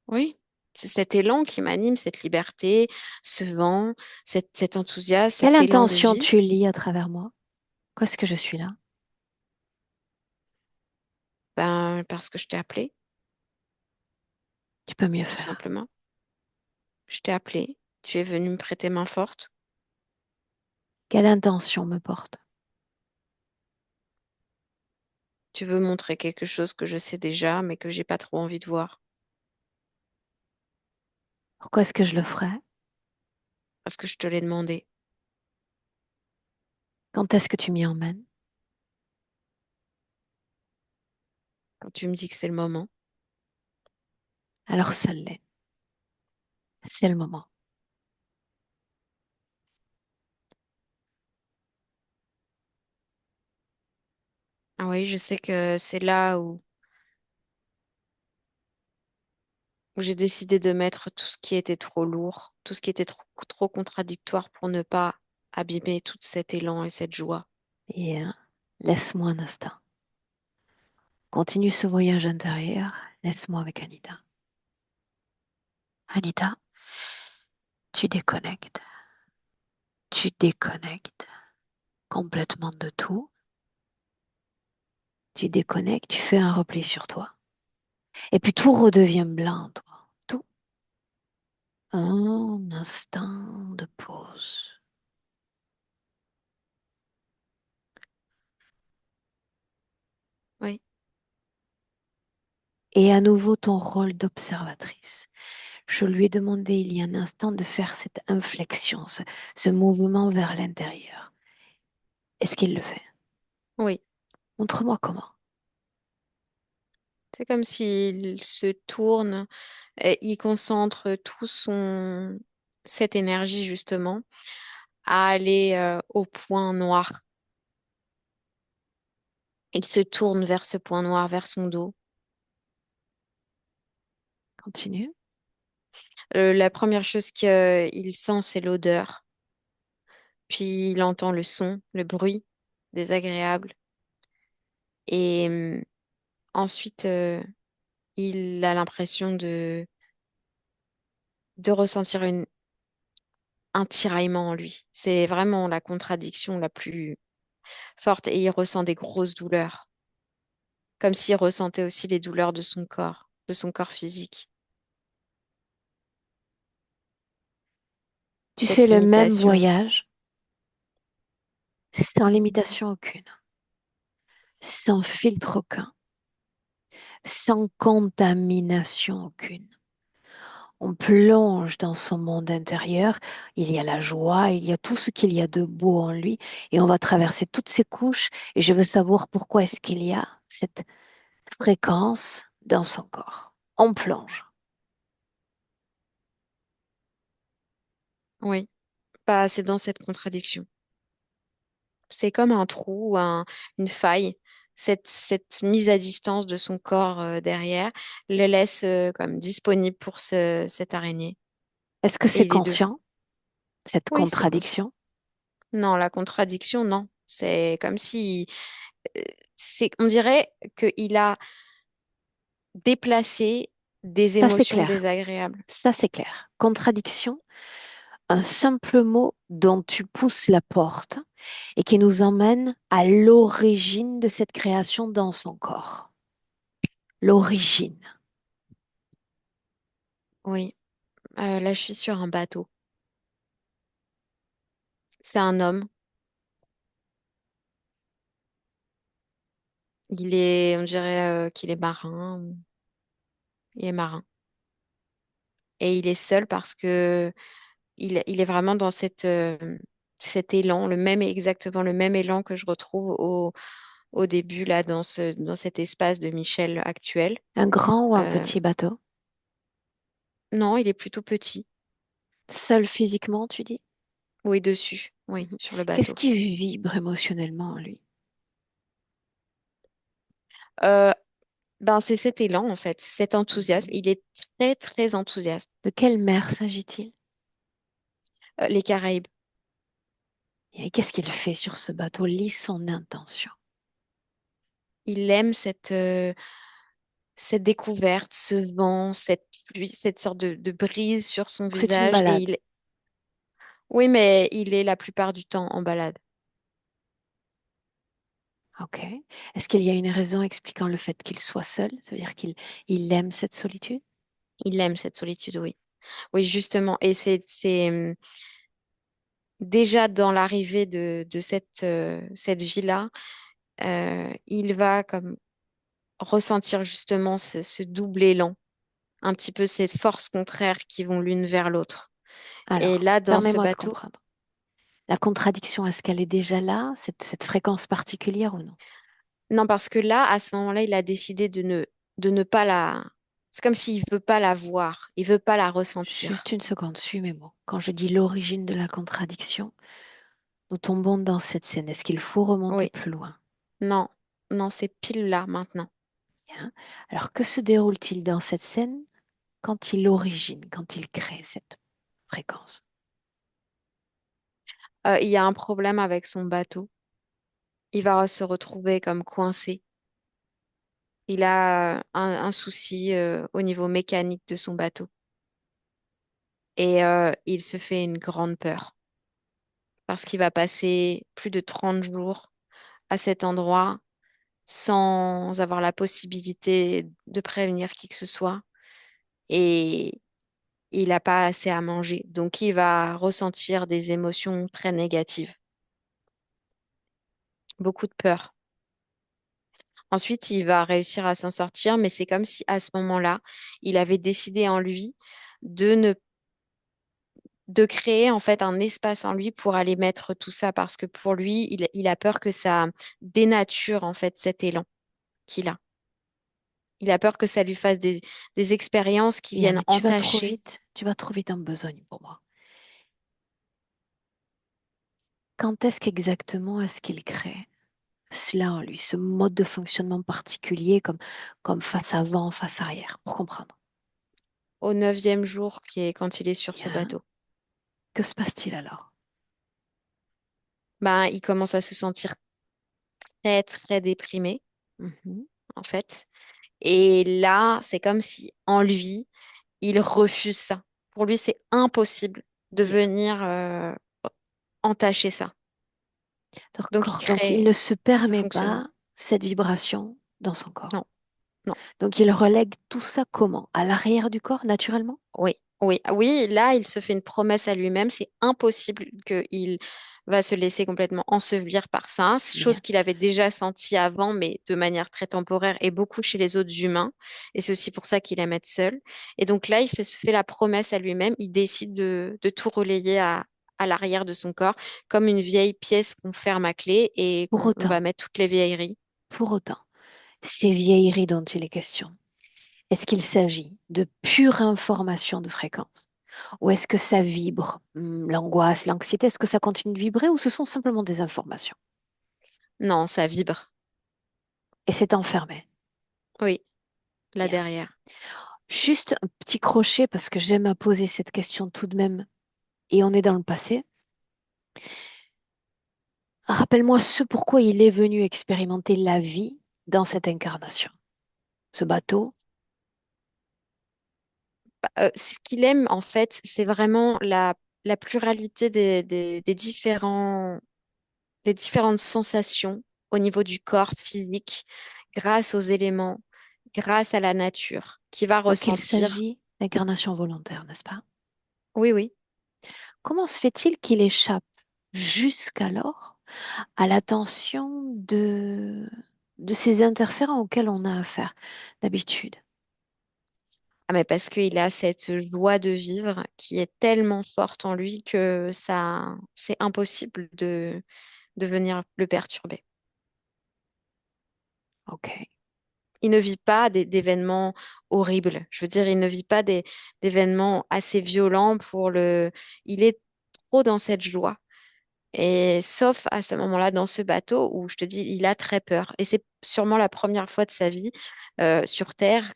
Oui, c'est cet élan qui m'anime, cette liberté, ce vent, cet enthousiasme, Quelle cet élan de intention vie. tu lis à travers moi? Qu'est-ce que je suis là? Ben, parce que je t'ai appelé, Tu peux mieux tout faire. simplement. Je t'ai appelé, tu es venu me prêter main forte. Quelle intention me porte? Tu veux montrer quelque chose que je sais déjà, mais que j'ai pas trop envie de voir, Pourquoi est-ce que je le ferais? parce que je te l'ai demandé. Quand est-ce que tu m'y emmènes? Quand tu me dis que c'est le moment. Alors ça l'est. C'est le moment. Ah oui, je sais que c'est là où j'ai décidé de mettre tout ce qui était trop lourd, tout ce qui était trop contradictoire pour ne pas abîmer tout cet élan et cette joie. Et laisse-moi un instant. Continue ce voyage intérieur. Laisse-moi avec Anita. Anita, tu déconnectes. Tu déconnectes complètement de tout. Tu déconnectes, tu fais un repli sur toi. Et puis tout redevient blanc, toi. Tout. Un instant de pause. Oui, Et à nouveau ton rôle d'observatrice. Je lui ai demandé il y a un instant de faire cette inflexion, ce mouvement vers l'intérieur. Est-ce qu'il le fait? oui. Montre-moi comment. C'est comme s'il se tourne et il concentre cette énergie justement à aller au point noir. Il se tourne vers ce point noir, vers son dos. Continue. La première chose qu'il sent, c'est l'odeur. Puis il entend le son, le bruit désagréable. Et ensuite, il a l'impression de ressentir un tiraillement en lui. C'est vraiment la contradiction la plus forte. Et il ressent des grosses douleurs, comme s'il ressentait aussi les douleurs de son corps physique. Tu fais Cette le même limitation. voyage sans limitation aucune, sans filtre aucun, sans contamination aucune. On plonge dans son monde intérieur, il y a la joie, il y a tout ce qu'il y a de beau en lui, et on va traverser toutes ces couches, et je veux savoir pourquoi est-ce qu'il y a cette fréquence dans son corps. On plonge. Oui, bah, c'est dans cette contradiction. C'est comme un trou, une faille. Cette mise à distance de son corps derrière le laisse comme disponible pour cette araignée. Est-ce que Et c'est il est devant. conscient, cette Oui, c'est conscient. contradiction? Non, la contradiction, non. C'est comme si, on dirait qu'il a déplacé des Ça, c'est émotions clair. désagréables. Ça, c'est clair. Contradiction, un simple mot dont tu pousses la porte et qui nous emmène à l'origine de cette création dans son corps. L'origine. Oui. Là, je suis sur un bateau. C'est un homme. On dirait qu'il est marin. Il est marin. Et il est seul parce que il est vraiment dans cet élan, exactement le même élan que je retrouve au début, là, dans cet espace de Michel actuel. Un grand ou un Euh, petit bateau? non, il est plutôt petit. Seul physiquement, tu dis? Oui, dessus, oui, Mhm. sur le Qu'est-ce bateau. qui vibre émotionnellement en lui? Euh, ben, c'est cet élan, en fait, cet enthousiasme. Il est très, très enthousiaste. De quelle mer s'agit-il? Les Caraïbes, Et qu'est-ce qu'il fait sur ce bateau? Lis son intention. il aime cette découverte, ce vent, cette pluie, cette sorte de brise sur son C'est une visage. balade. Oui, mais il est la plupart du temps en balade. OK. Est-ce qu'il y a une raison expliquant le fait qu'il soit seul? Ça veut dire qu'il aime cette solitude? Il aime cette solitude, oui. Oui, justement. Et déjà dans l'arrivée de cette vie-là, il va comme ressentir justement ce double élan, un petit peu ces forces contraires qui vont l'une vers l'autre. Et Alors, là, dans ce permets-moi de bateau, comprendre. La contradiction, est-ce qu'elle est déjà là, cette fréquence particulière ou non? non, parce que là, à ce moment-là, il a décidé de ne pas la... C'est comme s'il veut pas la voir, il veut pas la ressentir. Juste une seconde, suis mes mots. Quand je dis l'origine de la contradiction, nous tombons dans cette scène. Est-ce qu'il faut remonter Oui, plus loin? non, non, c'est pile là maintenant. Bien. Alors, que se déroule-t-il dans cette scène quand il origine, quand il crée cette fréquence? Il y a un problème avec son bateau. Il va se retrouver comme coincé. Il a un souci au niveau mécanique de son bateau. Et il se fait une grande peur parce qu'il va passer plus de 30 jours à cet endroit sans avoir la possibilité de prévenir qui que ce soit. Et il n'a pas assez à manger. Donc, il va ressentir des émotions très négatives, beaucoup de peur. Ensuite, il va réussir à s'en sortir, mais c'est comme si à ce moment-là, il avait décidé en lui de ne de créer en fait un espace en lui pour aller mettre tout ça parce que pour lui, il a peur que ça dénature en fait cet élan qu'il a. Il a peur que ça lui fasse des expériences qui Bien, viennent mais entacher. tu vas trop vite en besogne pour moi. Quand est-ce qu'exactement est-ce qu'il crée cela en lui, ce mode de fonctionnement particulier comme face avant, face arrière, pour comprendre? Au 9e jour, qui est quand il est sur ce Bien. bateau. Que se passe-t-il alors? Ben, il commence à se sentir très, très déprimé, Mhm. en fait. Et là, c'est comme si en lui, il refuse ça. Pour lui, c'est impossible de Bien. venir entacher ça. Donc, il D'accord. Donc, il crée ne se ce permet fonctionnement. pas cette vibration dans son corps. Non, non. Donc, il relègue tout ça comment? À l'arrière du corps, naturellement? Oui, oui, oui, là, il se fait une promesse à lui-même. C'est impossible qu'il va se laisser complètement ensevelir par ça. C'est chose Bien. qu'il avait déjà senti avant, mais de manière très temporaire et beaucoup chez les autres humains. Et c'est aussi pour ça qu'il aime être seul. Et donc là, se fait la promesse à lui-même. Il décide de tout relayer à l'arrière de son corps, comme une vieille pièce qu'on ferme à clé et Pour on va autant, mettre toutes les vieilleries. pour autant, ces vieilleries dont il est question, est-ce qu'il s'agit de pure information de fréquence? Ou est-ce que ça vibre? L'angoisse, l'anxiété, est-ce que ça continue de vibrer ou ce sont simplement des informations? Non, ça vibre. Et c'est enfermé. Oui, là Bien. derrière. Juste un petit crochet parce que j'aime à poser cette question tout de même et on est dans le passé. Rappelle-moi ce pourquoi il est venu expérimenter la vie dans cette incarnation. Ce bateau, Ce qu'il aime, en fait, c'est vraiment la pluralité des différentes sensations au niveau du corps physique, grâce aux éléments, grâce à la nature, qui va donc il ressentir. s'agit d'incarnation volontaire, n'est-ce pas? Oui, oui. Comment se fait-il qu'il échappe jusqu'alors à l'attention de ces interférents auxquels on a affaire d'habitude? Ah, mais parce qu'il a cette joie de vivre qui est tellement forte en lui que ça, c'est impossible de venir le perturber. Ok. Il ne vit pas d'événements horribles. Je veux dire, il ne vit pas d'événements assez violents pour le... Il est trop dans cette joie. Et sauf à ce moment-là, dans ce bateau où je te dis, il a très peur. Et c'est sûrement la première fois de sa vie sur Terre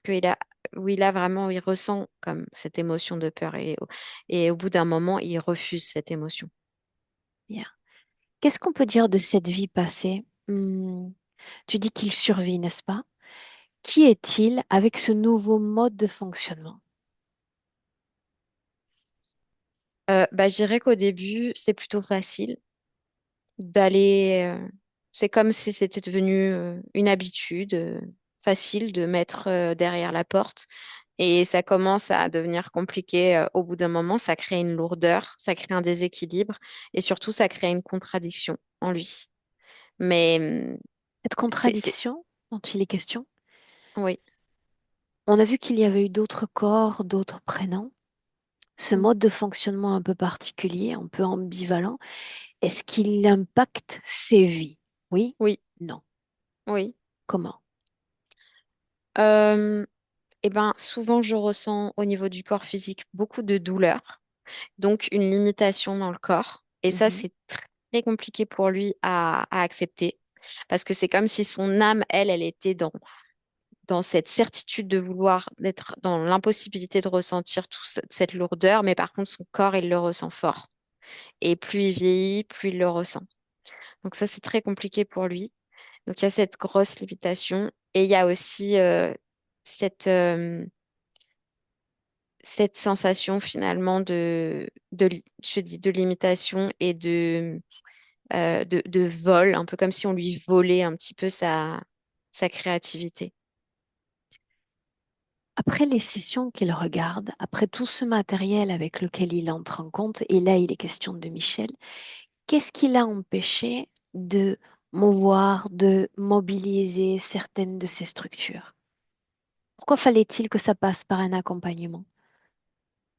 où il a vraiment, où il ressent comme cette émotion de peur. Et au bout d'un moment, il refuse cette émotion. Bien. Qu'est-ce qu'on peut dire de cette vie passée? Tu dis qu'il survit, n'est-ce pas? Qui est-il avec ce nouveau mode de fonctionnement? Bah, je dirais qu'au début, c'est plutôt facile d'aller. C'est comme si c'était devenu une habitude facile de mettre derrière la porte. Et ça commence à devenir compliqué au bout d'un moment. Ça crée une lourdeur, ça crée un déséquilibre et surtout, ça crée une contradiction en lui. Mais Cette c'est contradiction dont il est question? Oui. On a vu qu'il y avait eu d'autres corps, d'autres prénoms. Ce Mm. mode de fonctionnement un peu particulier, un peu ambivalent, est-ce qu'il impacte ses vies? Oui? Oui, Non. oui. Comment? Euh, eh ben, souvent, je ressens au niveau du corps physique beaucoup de douleur, donc une limitation dans le corps. Et ça, Mhm. c'est très compliqué pour lui à accepter, parce que c'est comme si son âme, elle était dans cette certitude de vouloir d'être dans l'impossibilité de ressentir cette lourdeur, mais par contre, son corps, il le ressent fort. Et plus il vieillit, plus il le ressent. Donc ça, c'est très compliqué pour lui. Donc il y a cette grosse limitation. Et il y a aussi cette, euh, cette sensation finalement je dis, de limitation et de vol, un peu comme si on lui volait un petit peu sa créativité. Après les sessions qu'il regarde, après tout ce matériel avec lequel il entre en compte, et là il est question de Michel, qu'est-ce qui l'a empêché de mouvoir, de mobiliser certaines de ces structures? Pourquoi fallait-il que ça passe par un accompagnement?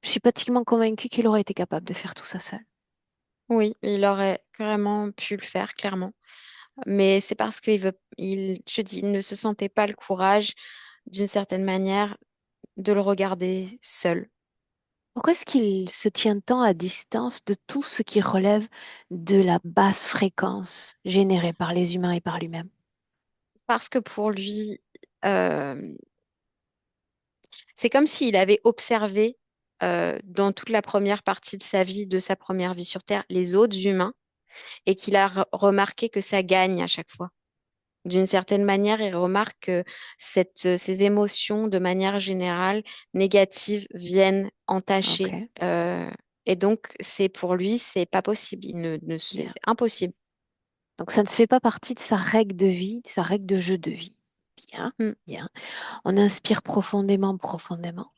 Je suis pratiquement convaincue qu'il aurait été capable de faire tout ça seul. Oui, il aurait carrément pu le faire, clairement. Mais c'est parce qu'il veut, je dis, il ne se sentait pas le courage, d'une certaine manière, de le regarder seul. Pourquoi est-ce qu'il se tient tant à distance de tout ce qui relève de la basse fréquence générée par les humains et par lui-même? Parce que pour lui, euh, c'est comme s'il avait observé dans toute la première partie de sa vie, de sa première vie sur Terre, les autres humains, et qu'il a remarqué que ça gagne à chaque fois. D'une certaine manière, il remarque que ces émotions, de manière générale, négatives, viennent entacher. Ok, Et donc, c'est pour lui, c'est pas possible. bien. C'est impossible. Donc ça ne fait pas partie de sa règle de vie, de sa règle de jeu de vie. Bien, Mm. bien. On inspire profondément, profondément.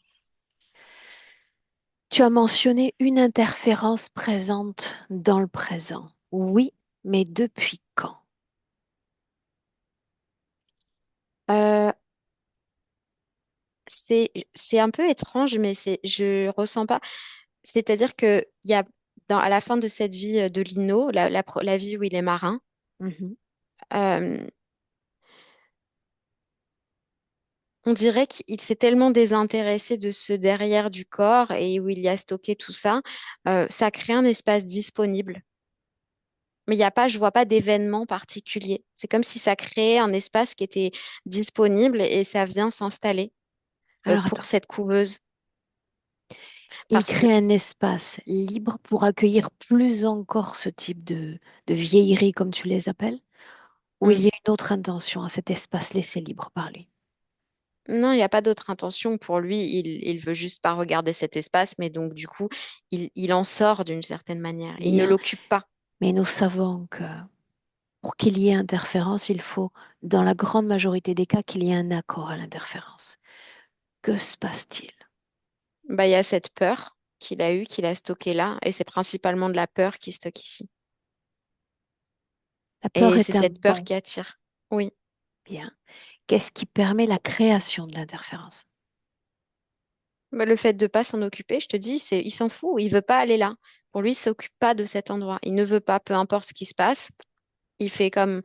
Tu as mentionné une interférence présente dans le présent. Oui, mais depuis quand? Euh, c'est un peu étrange, mais je ressens pas. C'est-à-dire que il y a à la fin de cette vie de Lino, la vie où il est marin, Mhm. euh, on dirait qu'il s'est tellement désintéressé de ce derrière du corps et où il y a stocké tout ça, ça crée un espace disponible. Mais il y a pas, je vois pas d'événement particulier. C'est comme si ça créait un espace qui était disponible et ça vient s'installer Alors pour attends, cette couveuse. il Parce que, crée un espace libre pour accueillir plus encore ce type de vieilleries, comme tu les appelles, ou il hmm, y a une autre intention à cet espace laissé libre par lui. non, il n'y a pas d'autre intention pour lui. Il veut juste pas regarder cet espace, mais donc du coup, il en sort d'une certaine manière. Il ne Bien, l'occupe pas. mais nous savons que pour qu'il y ait interférence, il faut, dans la grande majorité des cas, qu'il y ait un accord à l'interférence. Que se passe-t-il? Bah, il y a cette peur qu'il a eue, qu'il a stockée là, et c'est principalement de la peur qui stocke ici. La peur Et c'est est un cette peur bon qui attire. Oui. bien. Qu'est-ce qui permet la création de l'interférence? Bah, le fait de pas s'en occuper, je te dis, il s'en fout, il veut pas aller là. Pour lui, il s'occupe pas de cet endroit. Il ne veut pas, peu importe ce qui se passe, il fait comme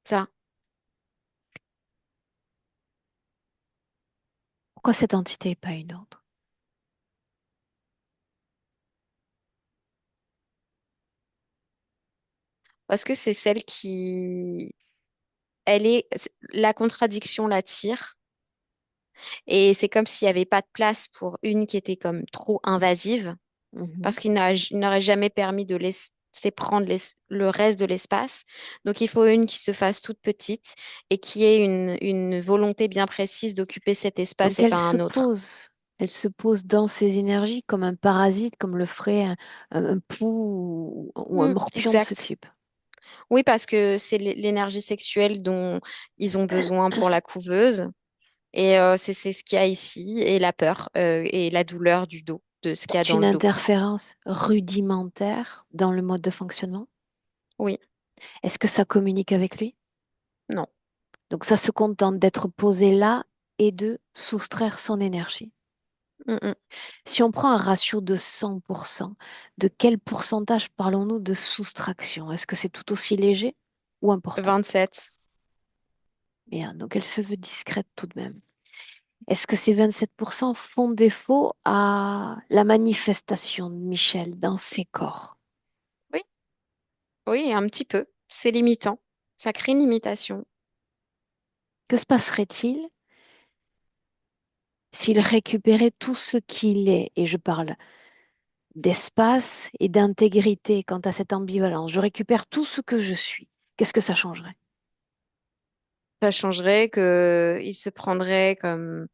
ça. Pourquoi cette entité et pas une autre? Parce que c'est celle qui, la contradiction l'attire. Et c'est comme s'il n'y avait pas de place pour une qui était comme trop invasive, Mhm. parce il n'aurait jamais permis de laisser prendre le reste de l'espace. Donc il faut une qui se fasse toute petite et qui ait une volonté bien précise d'occuper cet espace Donc et pas un autre. elle se pose dans ses énergies comme un parasite, comme le ferait un pou ou un morpion de ce Exact. type. Oui, parce que c'est l'énergie sexuelle dont ils ont besoin pour la couveuse. Et c'est ce qu'il y a ici, et la peur et la douleur du dos, de ce qu'il y a C'est dans une le dos. interférence rudimentaire dans le mode de fonctionnement. Oui, Est-ce que ça communique avec lui? non. Donc ça se contente d'être posé là et de soustraire son énergie. Mm, mm. Si on prend un ratio de 100%, de quel pourcentage parlons-nous de soustraction? Est-ce que c'est tout aussi léger ou important? 27. Bien, donc elle se veut discrète tout de même. Est-ce que ces 27% font défaut à la manifestation de Michel dans ses corps? Oui, oui, un petit peu. C'est limitant. Ça crée une limitation. Que se passerait-il s'il récupérait tout ce qu'il est? Et je parle d'espace et d'intégrité quant à cette ambivalence. Je récupère tout ce que je suis. Qu'est-ce que ça changerait? Ça changerait que il se prendrait comme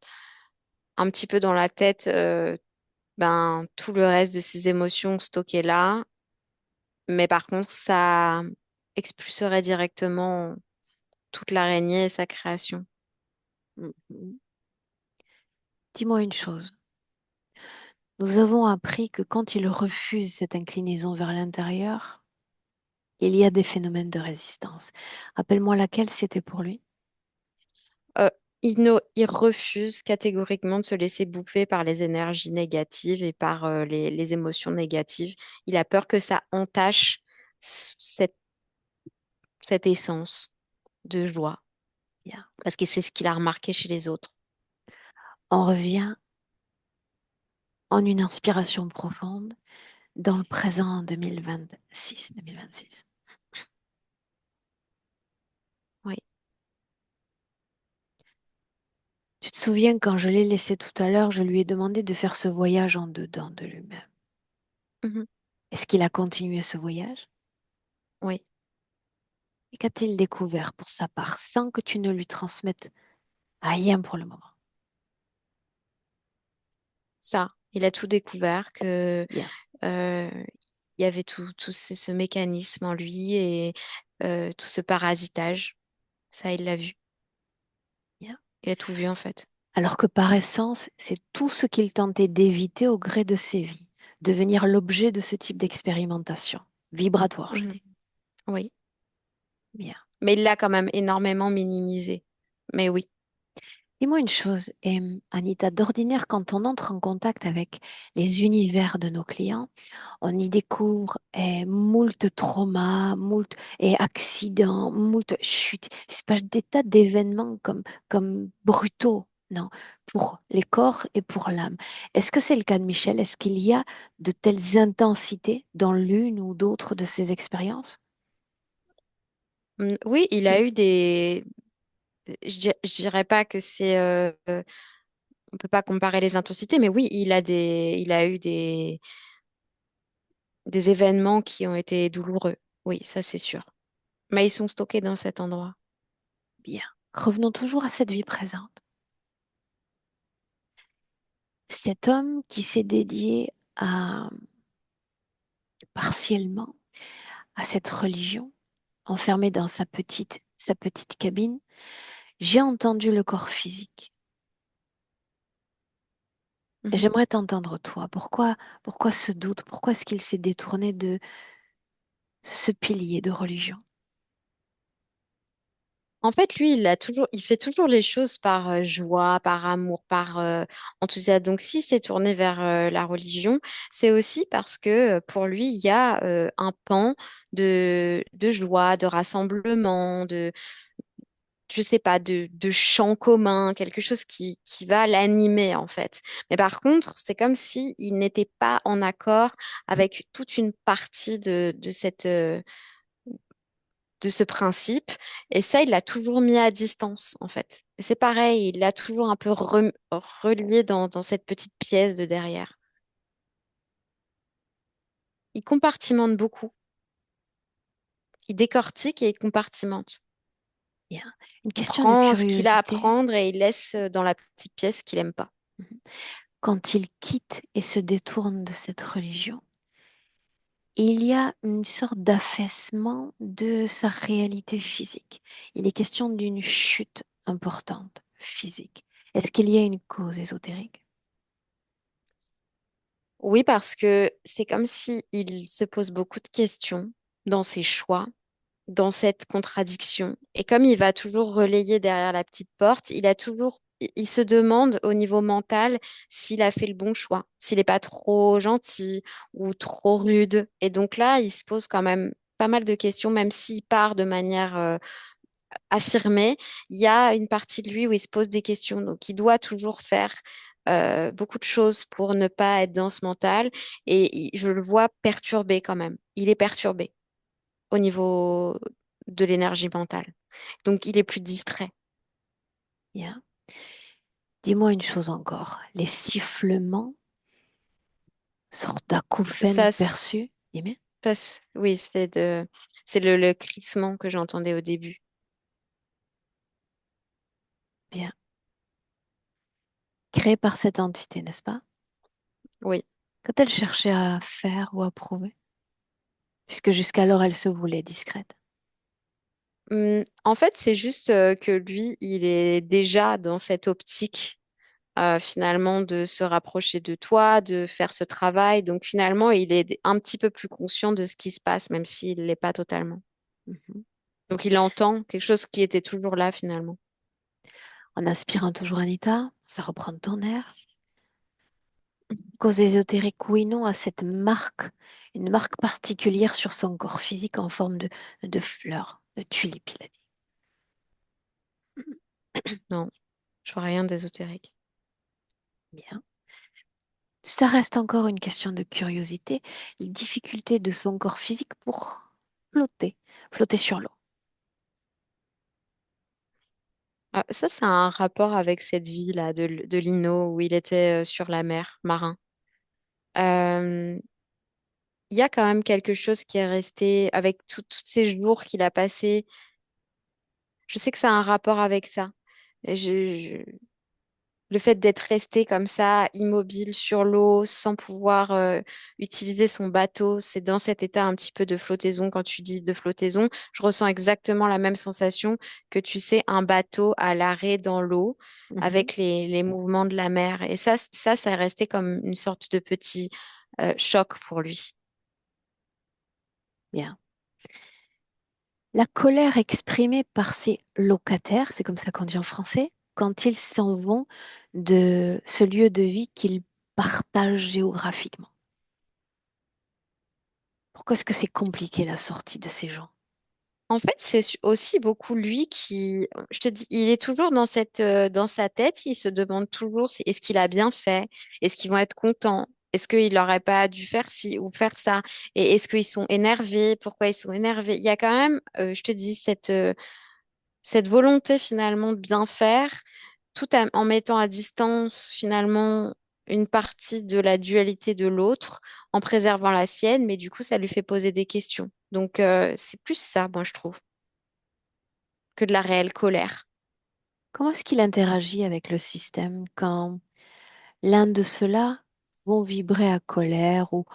un petit peu dans la tête ben, tout le reste de ses émotions stockées là. Mais par contre, ça expulserait directement toute l'araignée et sa création. Mhm. Dis-moi une chose. Nous avons appris que quand il refuse cette inclinaison vers l'intérieur, il y a des phénomènes de résistance. Rappelle-moi laquelle c'était pour lui. Euh, il refuse catégoriquement de se laisser bouffer par les énergies négatives et par les émotions négatives. Il a peur que ça entache cette, cette essence de joie, Bien. parce que c'est ce qu'il a remarqué chez les autres. On revient en une inspiration profonde dans le présent en 2026. Oui. Tu te souviens quand je l'ai laissé tout à l'heure, je lui ai demandé de faire ce voyage en dedans de lui-même. Mhm. Est-ce qu'il a continué ce voyage? Oui. Et qu'a-t-il découvert pour sa part sans que tu ne lui transmettes rien pour le moment? Ça, il a tout découvert que Bien, euh, il y avait tout ce mécanisme en lui et tout ce parasitage. Ça, il l'a vu. bien. Il a tout vu en fait. Alors que par essence, c'est tout ce qu'il tentait d'éviter au gré de ses vies, devenir l'objet de ce type d'expérimentation, vibratoire, je Mhm. dis. Oui. Bien. Mais il l'a quand même énormément minimisé. Mais oui. Dis-moi une chose, Anita, d'ordinaire, quand on entre en contact avec les univers de nos clients, on y découvre moult traumas, moult accidents, moult chutes. C'est pas des tas d'événements comme brutaux, non, pour les corps et pour l'âme. Est-ce que c'est le cas de Michel? Est-ce qu'il y a de telles intensités dans l'une ou d'autre de ces expériences? Oui, il a eu des. Je dirais pas que c'est. On peut pas comparer les intensités, mais oui, il a eu des événements qui ont été douloureux. Oui, ça c'est sûr. Mais ils sont stockés dans cet endroit. Bien. Revenons toujours à cette vie présente. Cet homme qui s'est dédié à, partiellement à cette religion, enfermé dans sa petite cabine, j'ai entendu le corps physique. Et Mhm. j'aimerais t'entendre toi. Pourquoi ce doute? Pourquoi est-ce qu'il s'est détourné de ce pilier de religion? En fait, lui, il fait toujours les choses par joie, par amour, par enthousiasme. Donc, s'il s'est tourné vers la religion, c'est aussi parce que pour lui, il y a un pan de joie, de rassemblement, je sais pas, de chant commun, quelque chose qui va l'animer en fait. Mais par contre, c'est comme si il n'était pas en accord avec toute une partie de ce principe. Et ça, il l'a toujours mis à distance, en fait. Et c'est pareil, il l'a toujours un peu relié dans cette petite pièce de derrière. Il compartimente beaucoup. Il décortique et il compartimente. Bien. Une Il question de prend ce qu'il a à curiosité. prendre et il laisse dans la petite pièce qu'il aime pas. Mhm. Quand il quitte et se détourne de cette religion, il y a une sorte d'affaissement de sa réalité physique. Il est question d'une chute importante physique. Est-ce qu'il y a une cause ésotérique? Oui, parce que c'est comme si il se pose beaucoup de questions dans ses choix dans cette contradiction. Et comme il va toujours relayer derrière la petite porte, il se demande au niveau mental s'il a fait le bon choix, s'il n'est pas trop gentil ou trop rude. Et donc là, il se pose quand même pas mal de questions, même s'il part de manière affirmée, il y a une partie de lui où il se pose des questions. Donc il doit toujours faire beaucoup de choses pour ne pas être dans ce mental. Et je le vois perturbé quand même. Il est perturbé au niveau de l'énergie mentale. Donc, il est plus distrait. Bien. Dis-moi une chose encore. Les sifflements, sorte d'acouphènes Ça, perçus. Dis-moi. oui, c'est le crissement que j'entendais au début. Bien. Créé par cette entité, n'est-ce pas? Oui. Quand elle cherchait à faire ou à prouver, puisque jusqu'alors elle se voulait discrète. En fait, c'est juste que lui, il est déjà dans cette optique finalement de se rapprocher de toi, de faire ce travail. Donc finalement, il est un petit peu plus conscient de ce qui se passe, même s'il ne l'est pas totalement. Mhm. Donc il entend quelque chose qui était toujours là finalement. En inspirant toujours Anita, ça reprend ton air. Cause ésotérique, oui, non, à cette marque, une marque particulière sur son corps physique en forme de fleur, de tulipe, il a dit. Non, je vois rien d'ésotérique. Bien. Ça reste encore une question de curiosité, les difficultés de son corps physique pour flotter, flotter sur l'eau. Ah, ça, c'est un rapport avec cette vie-là de Lino où il était sur la mer, marin. Euh, Il y a quand même quelque chose qui est resté avec tous ces jours qu'il a passés. Je sais que ça a un rapport avec ça. Et le fait d'être resté comme ça, immobile sur l'eau, sans pouvoir utiliser son bateau, c'est dans cet état un petit peu de flottaison. Quand tu dis de flottaison, je ressens exactement la même sensation que tu sais, un bateau à l'arrêt dans l'eau Mhm. avec les mouvements de la mer. Et ça est resté comme une sorte de petit choc pour lui. Bien. La colère exprimée par ses locataires, c'est comme ça qu'on dit en français, quand ils s'en vont de ce lieu de vie qu'ils partagent géographiquement. Pourquoi est-ce que c'est compliqué la sortie de ces gens? En fait, aussi beaucoup lui qui, je te dis, il est toujours dans sa tête, il se demande toujours est-ce qu'il a bien fait? Est-ce qu'ils vont être contents? Est-ce qu'il n'aurait pas dû faire ci ou faire ça? Et est-ce qu'ils sont énervés? Pourquoi ils sont énervés? Il y a quand même, je te dis, cette volonté finalement de bien faire, en mettant à distance finalement une partie de la dualité de l'autre, en préservant la sienne, mais du coup, ça lui fait poser des questions. Donc, c'est plus ça, moi, je trouve que de la réelle colère. Comment est-ce qu'il interagit avec le système quand l'un de ceux-là vont vibrer à colère ou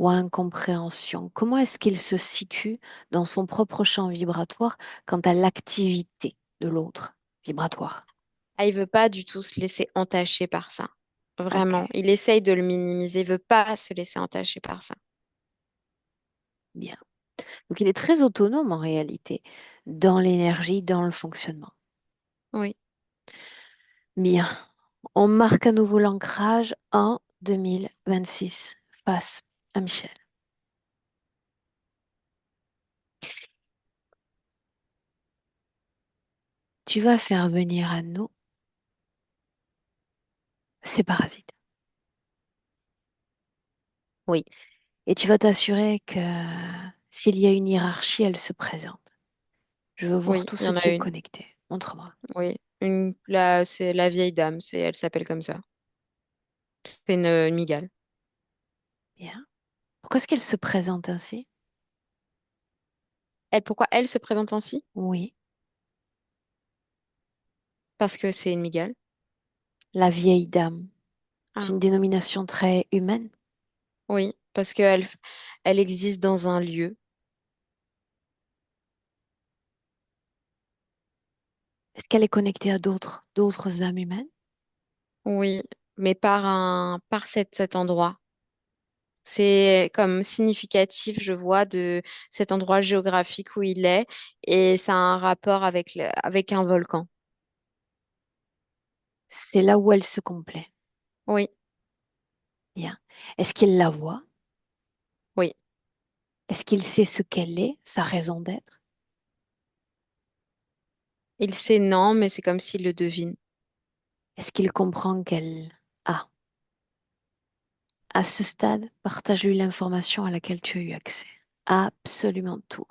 à incompréhension? Comment est-ce qu'il se situe dans son propre champ vibratoire quant à l'activité de l'autre vibratoire? Ah, il veut pas du tout se laisser entacher par ça. Ok, Vraiment. Il essaye de le minimiser. Il veut pas se laisser entacher par ça. bien. Donc il est très autonome en réalité dans l'énergie, dans le fonctionnement. Oui, Bien. On marque à nouveau l'ancrage en 2026 face à Michel. Tu vas faire venir à nous ces parasites oui, et tu vas t'assurer que s'il y a une hiérarchie, elle se présente. Je veux voir oui, tout il y ce en qui a est une. connecté. Montre-moi. Oui. Là, c'est la vieille dame. Elle s'appelle comme ça. C'est une migale. Bien. Pourquoi est-ce qu'elle se présente ainsi? Pourquoi elle se présente ainsi? Oui, Parce que c'est une migale. la vieille dame. C'est Ah, une dénomination très humaine. oui, parce qu'elle existe dans un lieu. Est-ce qu'elle est connectée à d'autres âmes humaines? Oui, mais par cet endroit. C'est comme significatif, je vois, de cet endroit géographique où il est, et ça a un rapport avec avec un volcan. C'est là où elle se complaît. Oui, Bien. Est-ce qu'il la voit? oui. Est-ce qu'il sait ce qu'elle est, sa raison d'être? Il sait non, mais c'est comme s'il le devine. Est-ce qu'il comprend qu'elle a? À ce stade, partage-lui l'information à laquelle tu as eu accès. Absolument tout.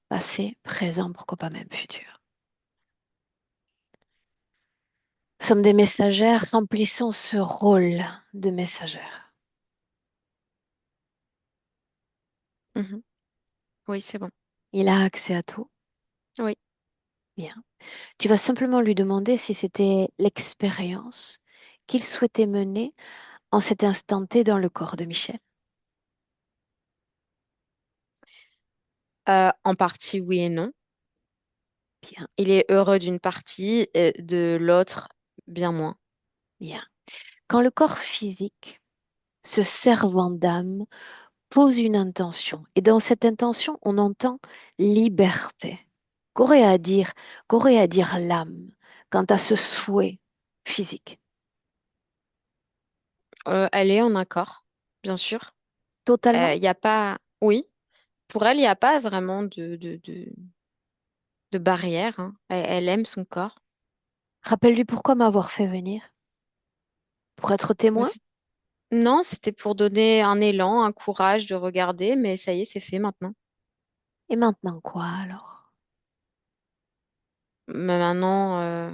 Passé, présent, pourquoi pas même futur. Nous sommes des messagères, remplissons ce rôle de messagère. Mhm. Oui, c'est bon. Il a accès à tout. Oui. Bien. Tu vas simplement lui demander si c'était l'expérience qu'il souhaitait mener en cet instant T dans le corps de Michel. En partie, oui et non. Bien, Il est heureux d'une partie et de l'autre, bien moins. bien. Quand le corps physique, se servant d'âme, pose une intention, et dans cette intention, on entend liberté. Qu'aurait à dire, qu'aurait à dire l'âme quant à ce souhait physique? Elle est en accord, bien sûr. Totalement. Il n'y a pas... Oui, pour elle, il n'y a pas vraiment de barrière, hein. Elle aime son corps. Rappelle-lui pourquoi m'avoir fait venir. Pour être Mais témoin? non, c'était pour donner un élan, un courage de regarder, mais ça y est, c'est fait maintenant. Et maintenant quoi alors? Mais maintenant,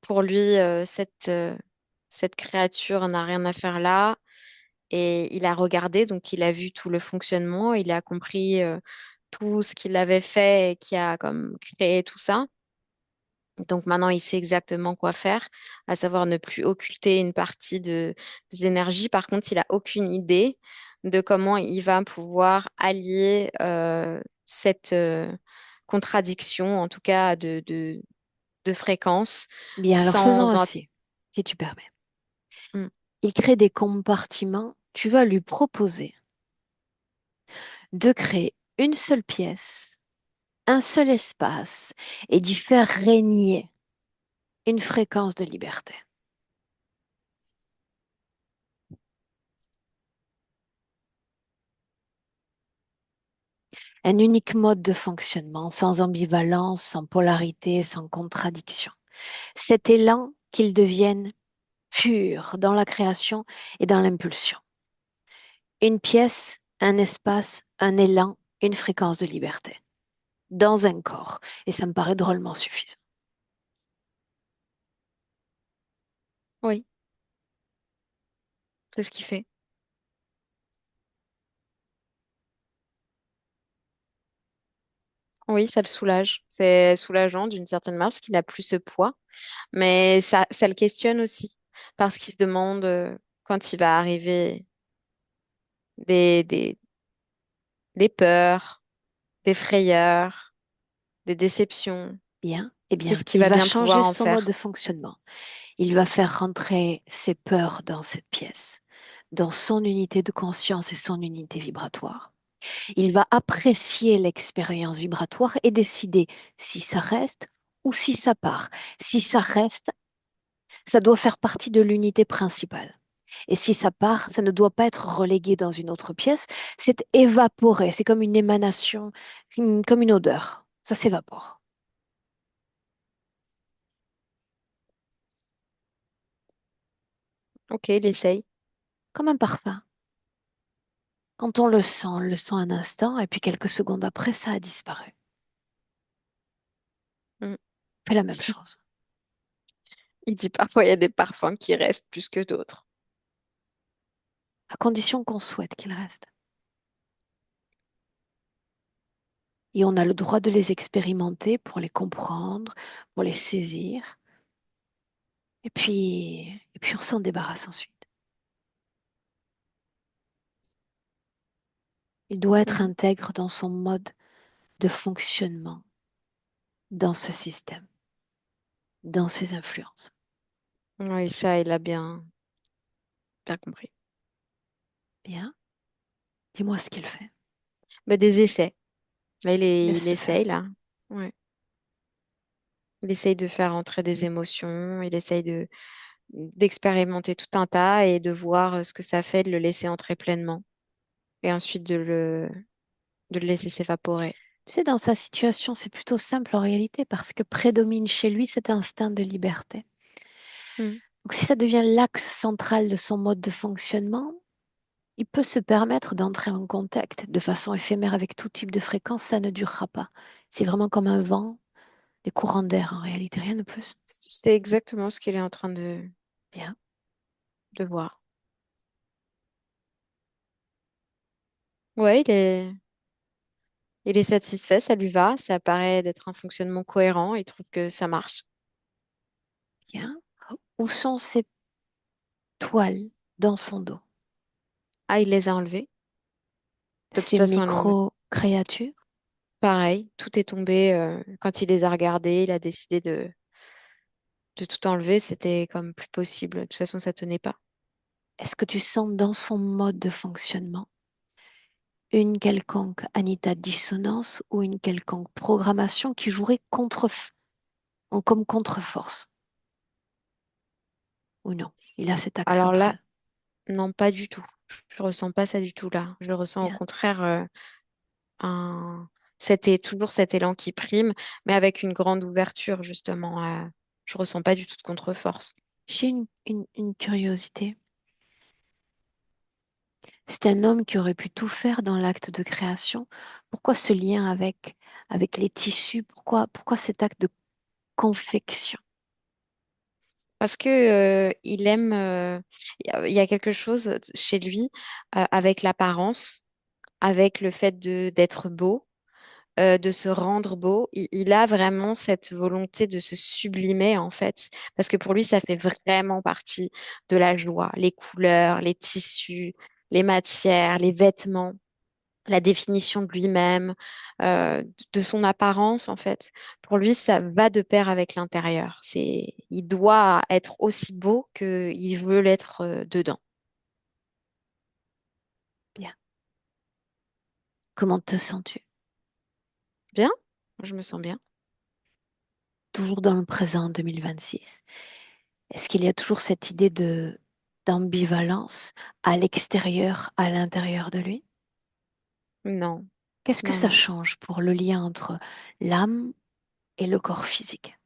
pour lui, cette créature n'a rien à faire là. Et il a regardé, donc il a vu tout le fonctionnement, il a compris tout ce qu'il avait fait et qui a comme créé tout ça. Donc maintenant, il sait exactement quoi faire, à savoir ne plus occulter une partie des énergies. Par contre, il n'a aucune idée de comment il va pouvoir allier cette contradiction, en tout cas de fréquence, Bien, alors faisons sans... ainsi, si tu permets. Hmm. Il crée des compartiments. Tu vas lui proposer de créer une seule pièce, un seul espace et d'y faire régner une fréquence de liberté. Un unique mode de fonctionnement, sans ambivalence, sans polarité, sans contradiction. Cet élan qu'il devienne pur dans la création et dans l'impulsion. Une pièce, un espace, un élan, une fréquence de liberté dans un corps. Et ça me paraît drôlement suffisant. Oui, c'est ce qu'il fait. Oui, ça le soulage. C'est soulageant d'une certaine manière parce qu'il n'a plus ce poids. Mais ça le questionne aussi parce qu'il se demande quand il va arriver des, des, des peurs, des frayeurs, des déceptions. Bien, eh bien, Qu'est-ce qu'il il va va bien changer pouvoir en son mode de faire? fonctionnement. Il va faire rentrer ses peurs dans cette pièce, dans son unité de conscience et son unité vibratoire. Il va apprécier l'expérience vibratoire et décider si ça reste ou si ça part. Si ça reste, ça doit faire partie de l'unité principale. Et si ça part, ça ne doit pas être relégué dans une autre pièce, c'est évaporé, c'est comme une émanation, comme une odeur. Ça s'évapore, Ok, il essaye. comme un parfum. Quand on le sent un instant, et puis quelques secondes après, ça a disparu. Mm. Fais la même chose, Il dit parfois il y a des parfums qui restent plus que d'autres. à condition qu'on souhaite qu'il reste. Et on a le droit de les expérimenter pour les comprendre, pour les saisir, et puis on s'en débarrasse ensuite. Il doit être Mhm. intègre dans son mode de fonctionnement, dans ce système, dans ses influences. Oui, ça, il a bien compris. Bien. Dis-moi ce qu'il fait. Bah, des essais. Là, il Laisse-le essaye, faire. là. Ouais. Il essaye de faire entrer des émotions, il essaye d'expérimenter tout un tas et de voir ce que ça fait de le laisser entrer pleinement et ensuite de le laisser s'évaporer. Tu sais, dans sa situation, c'est plutôt simple en réalité parce que prédomine chez lui cet instinct de liberté. Mm. Donc, si ça devient l'axe central de son mode de fonctionnement, il peut se permettre d'entrer en contact de façon éphémère avec tout type de fréquence, ça ne durera pas. C'est vraiment comme un vent, des courants d'air en réalité, rien de plus. C'était exactement ce qu'il est en train Bien. de voir. Ouais, il est satisfait, ça lui va, ça paraît d'être un fonctionnement cohérent, il trouve que ça marche. Bien. Où sont ses toiles dans son dos? Ah, il les a enlevés. De toute Ces façon, micro-créatures? pareil, tout est tombé. Quand il les a regardés, il a décidé de tout enlever. C'était comme plus possible. De toute façon, ça tenait pas. Est-ce que tu sens dans son mode de fonctionnement une quelconque Anita dissonance ou une quelconque programmation qui jouerait comme contre-force? Ou non? Il a cet axe Alors là, central. non, pas du tout. Je ressens pas ça du tout là. Je ressens au Bien. contraire un... toujours cet élan qui prime, mais avec une grande ouverture justement. Je ressens pas du tout de contre-force. J'ai une curiosité. C'est un homme qui aurait pu tout faire dans l'acte de création. Pourquoi ce lien avec les tissus? Pourquoi cet acte de confection? Parce que il aime, il y a quelque chose chez lui avec l'apparence, avec le fait d'être beau, de se rendre beau. Il a vraiment cette volonté de se sublimer en fait, parce que pour lui, ça fait vraiment partie de la joie. Les couleurs, les tissus, les matières, les vêtements, la définition de lui-même, de son apparence, en fait. Pour lui, ça va de pair avec l'intérieur. Il doit être aussi beau qu'il veut l'être dedans. Bien. Comment te sens-tu? Bien? Je me sens bien. Toujours dans le présent 2026. Est-ce qu'il y a toujours cette idée d'ambivalence à l'extérieur, à l'intérieur de lui? Non, Qu'est-ce que non, ça non. change pour le lien entre l'âme et le corps physique?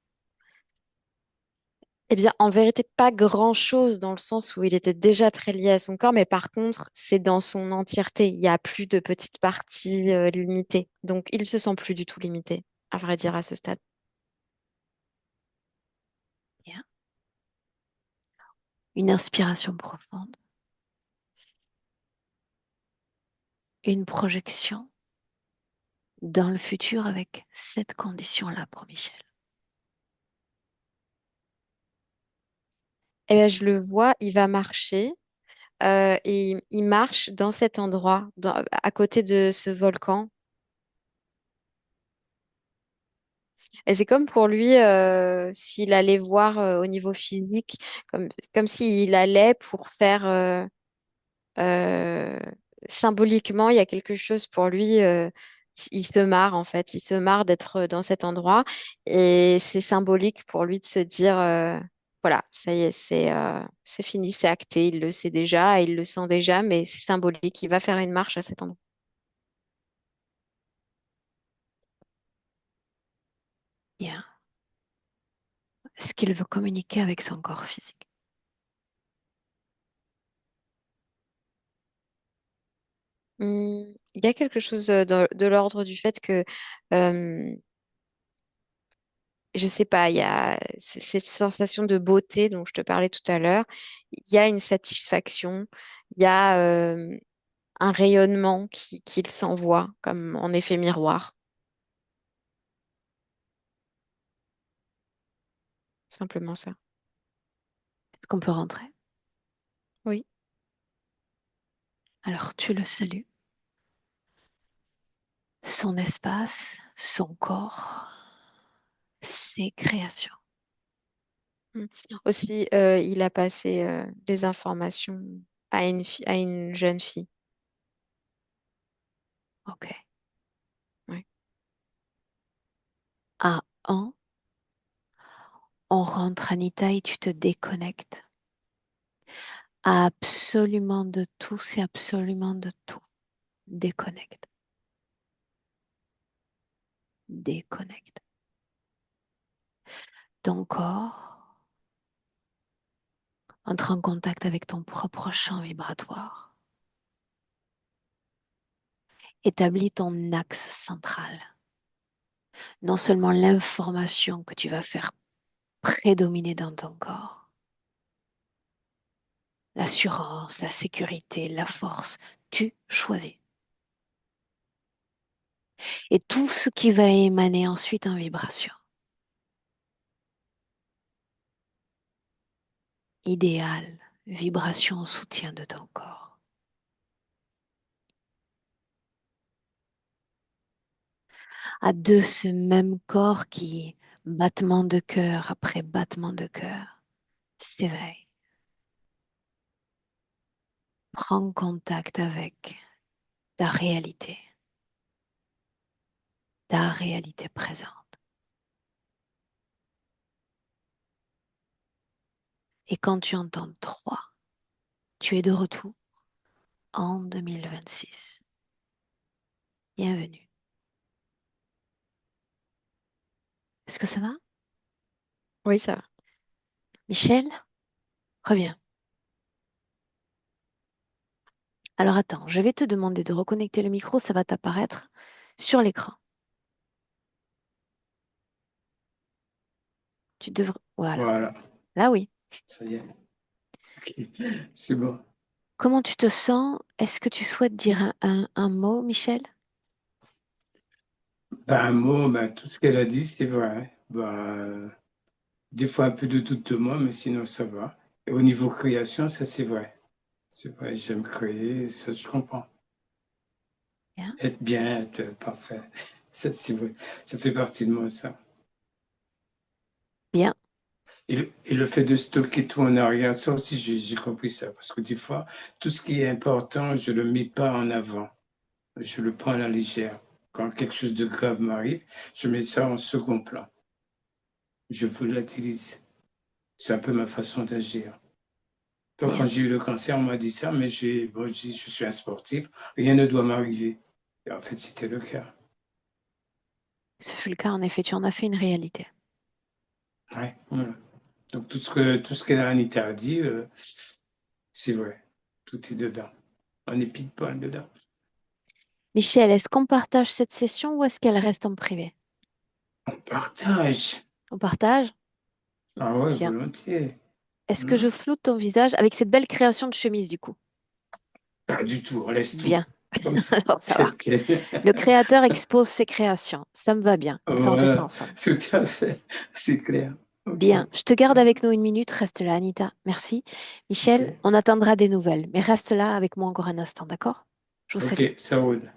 Eh bien, en vérité, pas grand-chose dans le sens où il était déjà très lié à son corps, mais par contre, c'est dans son entièreté. Il n'y a plus de petites parties limitées. Donc, il se sent plus du tout limité, à vrai dire, à ce stade. Bien. Une inspiration profonde, une projection dans le futur avec cette condition-là pour Michel. Eh bien, je le vois, il va marcher. Et il marche dans cet endroit, à côté de ce volcan. Et c'est comme pour lui, s'il allait voir au niveau physique, comme s'il allait pour faire euh, symboliquement, il y a quelque chose pour lui. Il se marre en fait, il se marre d'être dans cet endroit et c'est symbolique pour lui de se dire voilà, ça y est, c'est fini, c'est acté, il le sait déjà, il le sent déjà, mais c'est symbolique, il va faire une marche à cet endroit. Bien. Est-ce qu'il veut communiquer avec son corps physique? Il y a quelque chose de l'ordre du fait que, euh, je sais pas, il y a cette sensation de beauté dont je te parlais tout à l'heure. Il y a une satisfaction, il y a un rayonnement qu'il s'envoie comme en effet miroir, simplement ça. Est-ce qu'on peut rentrer? Oui. Alors tu le salues, son espace, son corps, ses créations. Mm. Aussi, il a passé des informations à à une jeune fille. Ok. Ouais. À 1, on rentre Anita et tu te déconnectes. Absolument de tout, c'est absolument de tout. Déconnecte. Déconnecte. Ton corps entre en contact avec ton propre champ vibratoire. Établis ton axe central. Non seulement l'information que tu vas faire prédominer dans ton corps, l'assurance, la sécurité, la force, tu choisis. Et tout ce qui va émaner ensuite en vibration. Idéal, vibration en soutien de ton corps. À deux, ce même corps qui, battement de cœur après battement de cœur, s'éveille. Prends contact avec ta réalité présente. Et quand tu entends 3, tu es de retour en 2026. Bienvenue. Est-ce que ça va? Oui, ça va. Michel, reviens. Alors attends, je vais te demander de reconnecter le micro, ça va t'apparaître sur l'écran. Tu devrais... Voilà. Voilà, Là, oui. ça y est. Ok. C'est bon. Comment tu te sens? Est-ce que tu souhaites dire un mot, Michel? Bah, un mot, bah, tout ce qu'elle a dit, c'est vrai. Bah, des fois, un peu de doute de moi, mais sinon, ça va. Et au niveau création, ça, c'est vrai. C'est vrai, j'aime créer, ça, je comprends. Bien. Être bien, être parfait. Ça, c'est vrai. Ça fait partie de moi, ça. Bien. Et le fait de stocker tout en arrière, ça aussi, j'ai compris ça. Parce que des fois, tout ce qui est important, je ne le mets pas en avant. Je le prends à la légère. Quand quelque chose de grave m'arrive, je mets ça en second plan. Je volatilise. C'est un peu ma façon d'agir. Toi, quand Bien. j'ai eu le cancer, on m'a dit ça, mais bon, je suis un sportif, rien ne doit m'arriver. Et en fait, c'était le cas. Ce fut le cas, en effet, tu en as fait une réalité. Ouais, voilà. Donc, tout ce qu'Anita a dit, c'est vrai. Tout est dedans. On est pile poil dedans. Michel, est-ce qu'on partage cette session ou est-ce qu'elle reste en privé? On partage. On partage? Ah ouais, Bien. volontiers. Est-ce que Hmm. je floute ton visage avec cette belle création de chemise du coup? Pas du tout, on laisse tout. Bien. Comme ça. Alors ça va. Tel quel. Le créateur expose ses créations. Ça me va bien. Comme ça, on fait ça Voilà, ensemble. tout à fait. C'est clair. Ok. Bien. Je te garde avec nous une minute. Reste là, Anita. Merci. Ok. Michel, on attendra des nouvelles. Mais reste là avec moi encore un instant, d'accord? Je vous salue. Ok, ça roule.